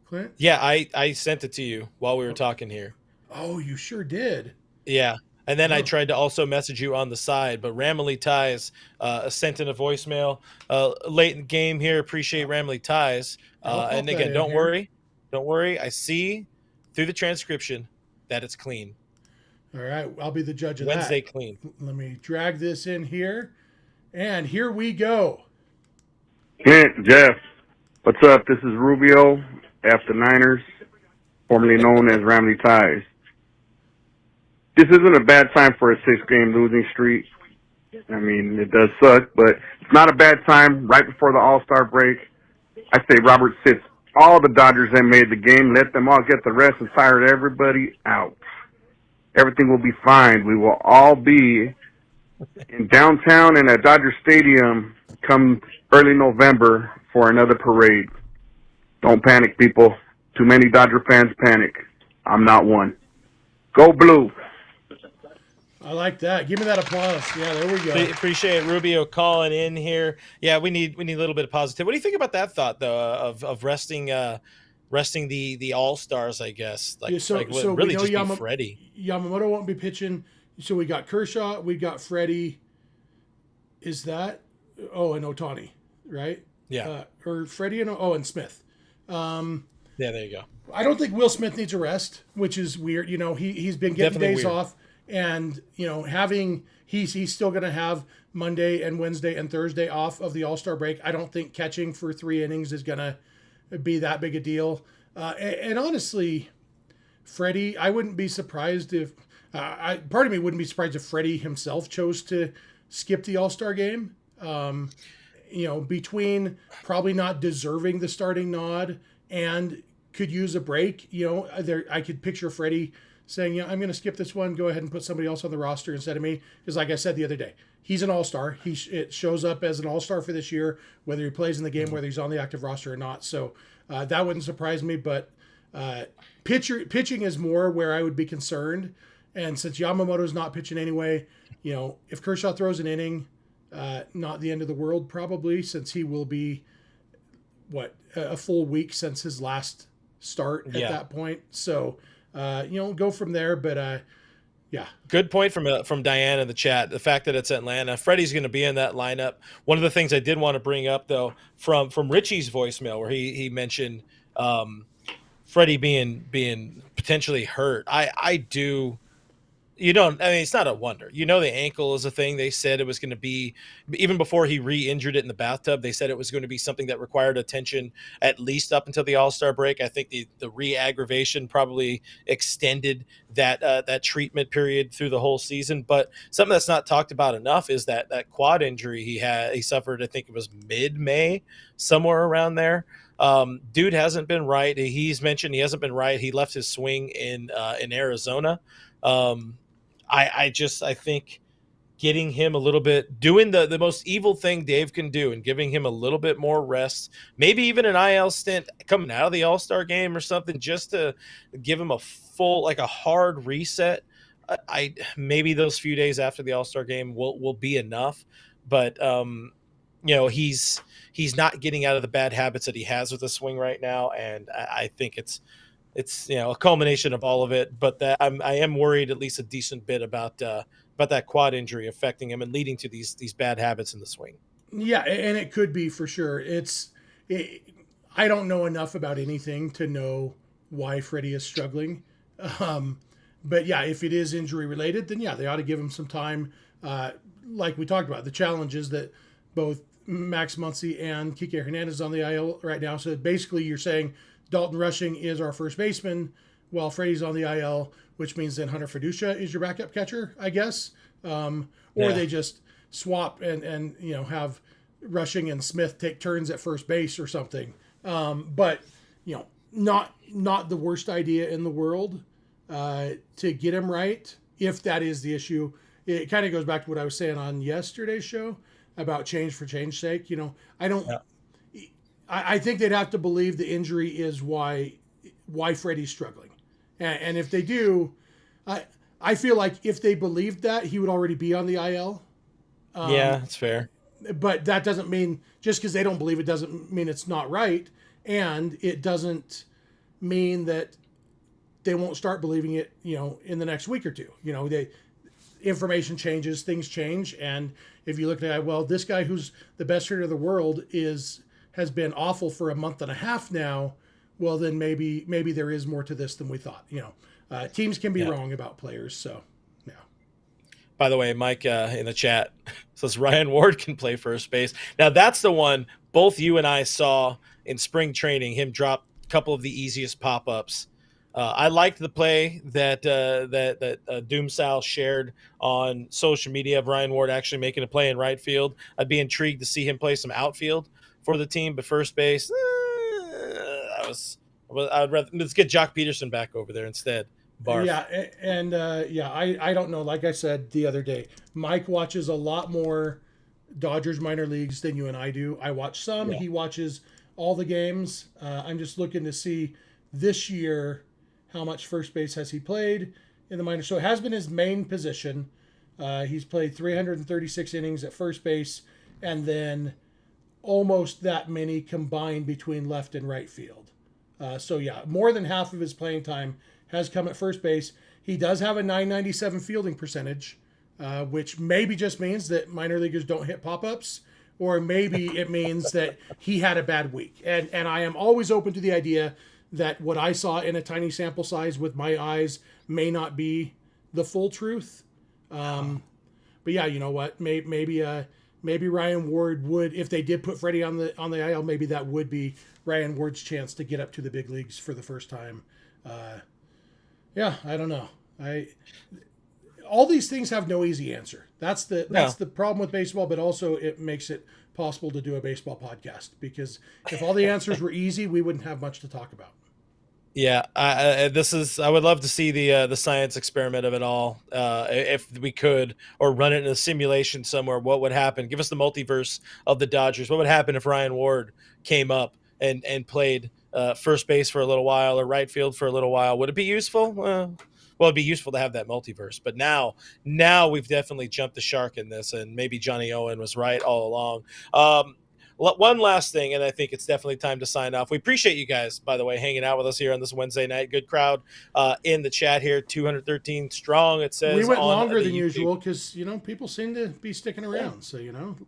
Clint? Yeah, I sent it to you while we were talking here. Oh, you sure did. Yeah. And then I tried to also message you on the side, but Ramily Ties sent in a voicemail late in the game here. Appreciate Ramily Ties. And again, don't worry. I see through the transcription that it's clean. All right, I'll be the judge of Wednesday that. clean. Let me drag this in here. And here we go. Clint, Jeff, what's up? This is Rubio, after Niners, formerly known as Ramley Ties. This isn't a bad time for a 6-game losing streak. I mean, it does suck, but it's not a bad time right before the All-Star break. I say Robert sits all the Dodgers that made the game, let them all get the rest, and tired everybody out. Everything will be fine. We will all be in downtown and at Dodger Stadium come early November for another parade. Don't panic, people. Too many Dodger fans panic. I'm not one. Go Blue. I like that. Give me that applause. Yeah, there we go. Appreciate Rubio calling in here. Yeah, we need a little bit of positivity. What do you think about that thought though of resting the All-Stars, I guess? Like, so really we know just be Freddie. Yamamoto won't be pitching. So we got Kershaw, we got Freddie. Is that and Ohtani, right? Yeah. Or Freddie and Smith. Yeah, there you go. I don't think Will Smith needs a rest, which is weird. You know, he's been getting Definitely days weird. off. And, you know, he's still going to have Monday and Wednesday and Thursday off of the All-Star break. I don't think catching for 3 innings is going to be that big a deal. And honestly, Freddie, I wouldn't be surprised if part of me wouldn't be surprised if Freddie himself chose to skip the All-Star game. You know, between probably not deserving the starting nod and could use a break, you know, I could picture Freddie saying, I'm going to skip this one, go ahead and put somebody else on the roster instead of me. Because like I said the other day, he's an all-star. It shows up as an all-star for this year, whether he plays in the game, whether he's on the active roster or not. So that wouldn't surprise me. But pitching is more where I would be concerned. And since Yamamoto's not pitching anyway, you know, if Kershaw throws an inning, not the end of the world probably, since he will be, a full week since his last start at that point. So, you know, go from there. But yeah. Good point from Diane in the chat. The fact that it's Atlanta, Freddie's going to be in that lineup. One of the things I did want to bring up though, from Richie's voicemail where he mentioned Freddie being potentially hurt. I do. You don't. I mean, it's not a wonder. You know, the ankle is a thing. They said it was going to be, even before he re-injured it in the bathtub, they said it was going to be something that required attention at least up until the All-Star break. I think the re-aggravation probably extended that treatment period through the whole season. But something that's not talked about enough is that quad injury he suffered. I think it was mid-May, somewhere around there. Dude hasn't been right. He's mentioned he hasn't been right. He left his swing in Arizona. I think getting him a little bit, doing the most evil thing Dave can do and giving him a little bit more rest, maybe even an IL stint coming out of the All-Star game or something, just to give him a full, like a hard reset. I maybe those few days after the All-Star game will be enough, but you know, he's not getting out of the bad habits that he has with the swing right now. And I think it's you know, a culmination of all of it, but that I am worried at least a decent bit about that quad injury affecting him and leading to these bad habits in the swing. Yeah, and it could be for sure. I don't know enough about anything to know why Freddie is struggling. But yeah, if it is injury related, then yeah, they ought to give him some time. Like we talked about, the challenges that both Max Muncy and Kike Hernandez on the IL right now. So basically you're saying Dalton Rushing is our first baseman while Freddie's on the IL, which means then Hunter Fiducia is your backup catcher, I guess. Or they just swap and you know, have Rushing and Smith take turns at first base or something. But not the worst idea in the world to get him right, if that is the issue. It kind of goes back to what I was saying on yesterday's show about change for change's sake. I don't. Yeah. I think they'd have to believe the injury is why Freddie's struggling, and if they do, I feel like if they believed that, he would already be on the IL. Yeah, that's fair. But that doesn't mean, just because they don't believe it doesn't mean it's not right, and it doesn't mean that they won't start believing it, in the next week or two. Information changes, things change, and if you look at, well, this guy who's the best hitter of the world has been awful for a month and a half now, well, then maybe there is more to this than we thought. Teams can be wrong about players, so yeah. By the way, Mike in the chat says Ryan Ward can play first base. Now that's the one both you and I saw in spring training. Him drop a couple of the easiest pop-ups. I liked the play that Doomsal shared on social media of Ryan Ward actually making a play in right field. I'd be intrigued to see him play some outfield for the team, but first base, I'd rather let's get Jock Peterson back over there instead. Barf. Yeah, and I don't know. Like I said the other day, Mike watches a lot more Dodgers minor leagues than you and I do. I watch some. Yeah. He watches all the games. I'm just looking to see this year how much first base has he played in the minors. So it has been his main position. He's played 336 innings at first base, and then almost that many combined between left and right field. More than half of his playing time has come at first base. He does have a .997 fielding percentage, which maybe just means that minor leaguers don't hit pop-ups, or maybe it means that he had a bad week. And I am always open to the idea that what I saw in a tiny sample size with my eyes may not be the full truth. But yeah, you know what? Maybe Ryan Ward would, if they did put Freddie on the IL, maybe that would be Ryan Ward's chance to get up to the big leagues for the first time. Yeah, I don't know. All these things have no easy answer. That's the problem with baseball, but also it makes it possible to do a baseball podcast, because if all the answers were easy, we wouldn't have much to talk about. Yeah, I would love to see the science experiment of it all, if we could, or run it in a simulation somewhere. What would happen? Give us the multiverse of the Dodgers. What would happen if Ryan Ward came up and played first base for a little while, or right field for a little while? Would it be useful? Well, it'd be useful to have that multiverse. But now we've definitely jumped the shark in this, and maybe Johnny Owen was right all along. One last thing, and I think it's definitely time to sign off. We appreciate you guys, by the way, hanging out with us here on this Wednesday night. Good crowd in the chat here, 213 strong, it says. We went longer than usual because, people seem to be sticking around. So,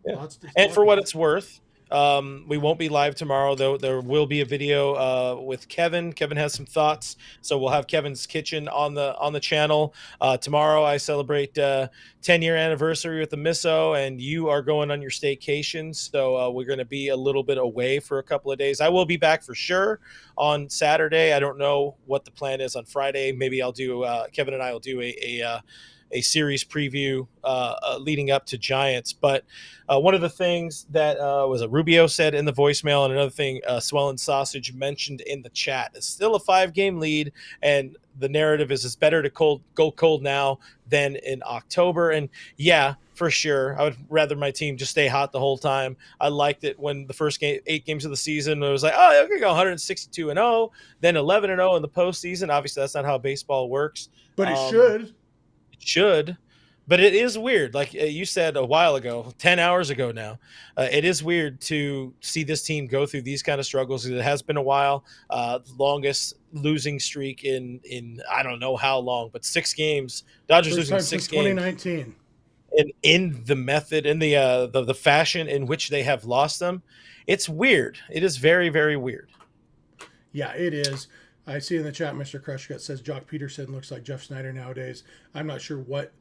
lots to and for what it's worth, we won't be live tomorrow, though. There will be a video with Kevin. Kevin has some thoughts, so we'll have Kevin's Kitchen on the channel. Tomorrow I celebrate 10-year anniversary with the Misso, and you are going on your staycation, so we're going to be a little bit away for a couple of days. I will be back for sure on Saturday. I don't know what the plan is on Friday. Maybe I'll do Kevin and I will do a series preview leading up to Giants. But one of the things that was a Rubio said in the voicemail, and another thing Swellin' Sausage mentioned in the chat, is still a 5-game lead, and the narrative is it's better to go cold now than in October. And yeah, for sure, I would rather my team just stay hot the whole time. I liked it when the first 8 games of the season, it was like, oh, you're going to go 162-0, then 11-0 in the postseason. Obviously, that's not how baseball works. But it should. Should, but it is weird, like you said a while ago, 10 hours ago now, it is weird to see this team go through these kind of struggles. It has been a while, longest losing streak in I don't know how long, but 6 games. Dodgers losing 6 games 2019, and in the method, in the fashion in which they have lost them, it's weird. It is very, very weird. Yeah, it is. I see in the chat, Mr. Crushgut says Jock Peterson looks like Jeff Snyder nowadays. I'm not sure what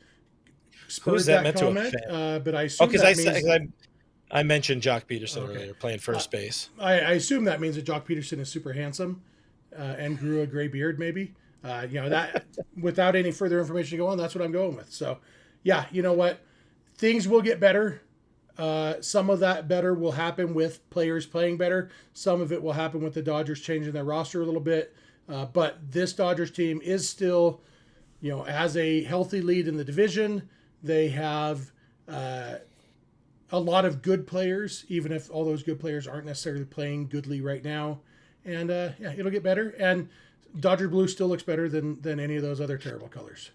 spurred that comment, but I assume I mentioned Jock Peterson earlier, playing first base. I assume that means that Jock Peterson is super handsome and grew a gray beard, maybe. That without any further information to go on, that's what I'm going with. So, yeah, you know what? Things will get better. Some of that better will happen with players playing better. Some of it will happen with the Dodgers changing their roster a little bit. But this Dodgers team is still, as a healthy lead in the division. They have a lot of good players, even if all those good players aren't necessarily playing goodly right now. And it'll get better. And Dodger blue still looks better than any of those other terrible colors.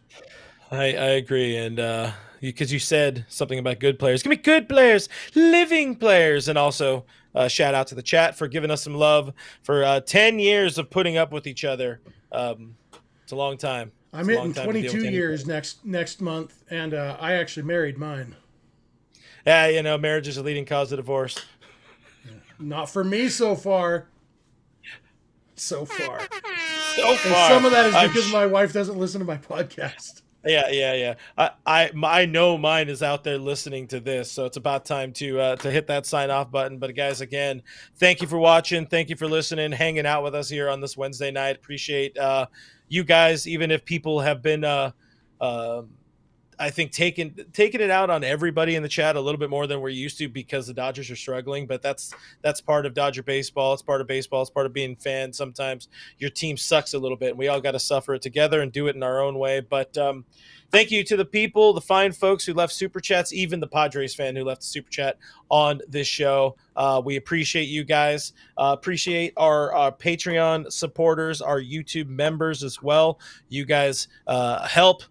I agree, and because you said something about good players, give me good players, living players, and also shout out to the chat for giving us some love for 10 years of putting up with each other. It's a long time. I'm hitting 22 years next month, and I actually married mine. Yeah, marriage is a leading cause of divorce. Not for me so far. So far. And some of that is because my wife doesn't listen to my podcast. Yeah. I know mine is out there listening to this, so it's about time to hit that sign off button. But guys, again, thank you for watching, thank you for listening, hanging out with us here on this Wednesday night. Appreciate you guys, even if people have been I think taking it out on everybody in the chat a little bit more than we're used to because the Dodgers are struggling. But that's part of Dodger baseball. It's part of baseball. It's part of being fans. Sometimes your team sucks a little bit, and we all got to suffer it together and do it in our own way. But thank you to the people, the fine folks who left super chats, even the Padres fan who left a super chat on this show. We appreciate you guys. Appreciate our Patreon supporters, our YouTube members as well. You guys help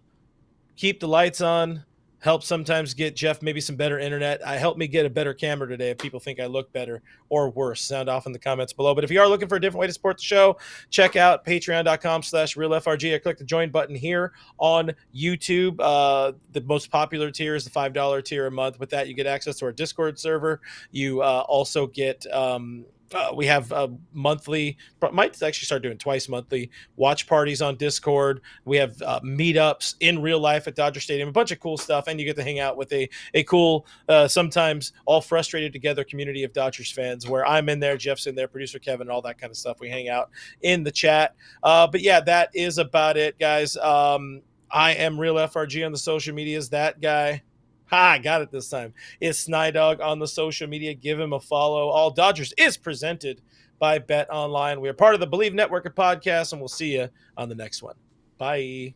keep the lights on, help sometimes get Jeff maybe some better internet. Help me get a better camera today if people think I look better or worse. Sound off in the comments below. But if you are looking for a different way to support the show, check out patreon.com/realfrg or click the join button here on YouTube. The most popular tier is the $5 tier a month. With that, you get access to our Discord server. You also get we have monthly, might actually start doing twice monthly watch parties on Discord. We have meetups in real life at Dodger Stadium, a bunch of cool stuff, and you get to hang out with a cool, sometimes all frustrated together community of Dodgers fans where I'm in there, Jeff's in there, producer Kevin, all that kind of stuff. We hang out in the chat. But yeah, that is about it, guys. I am Real FRG on the social medias. That guy, I got it this time. It's Snydog on the social media. Give him a follow. All Dodgers is presented by Bet Online. We are part of the Believe Network of podcasts, and we'll see you on the next one. Bye.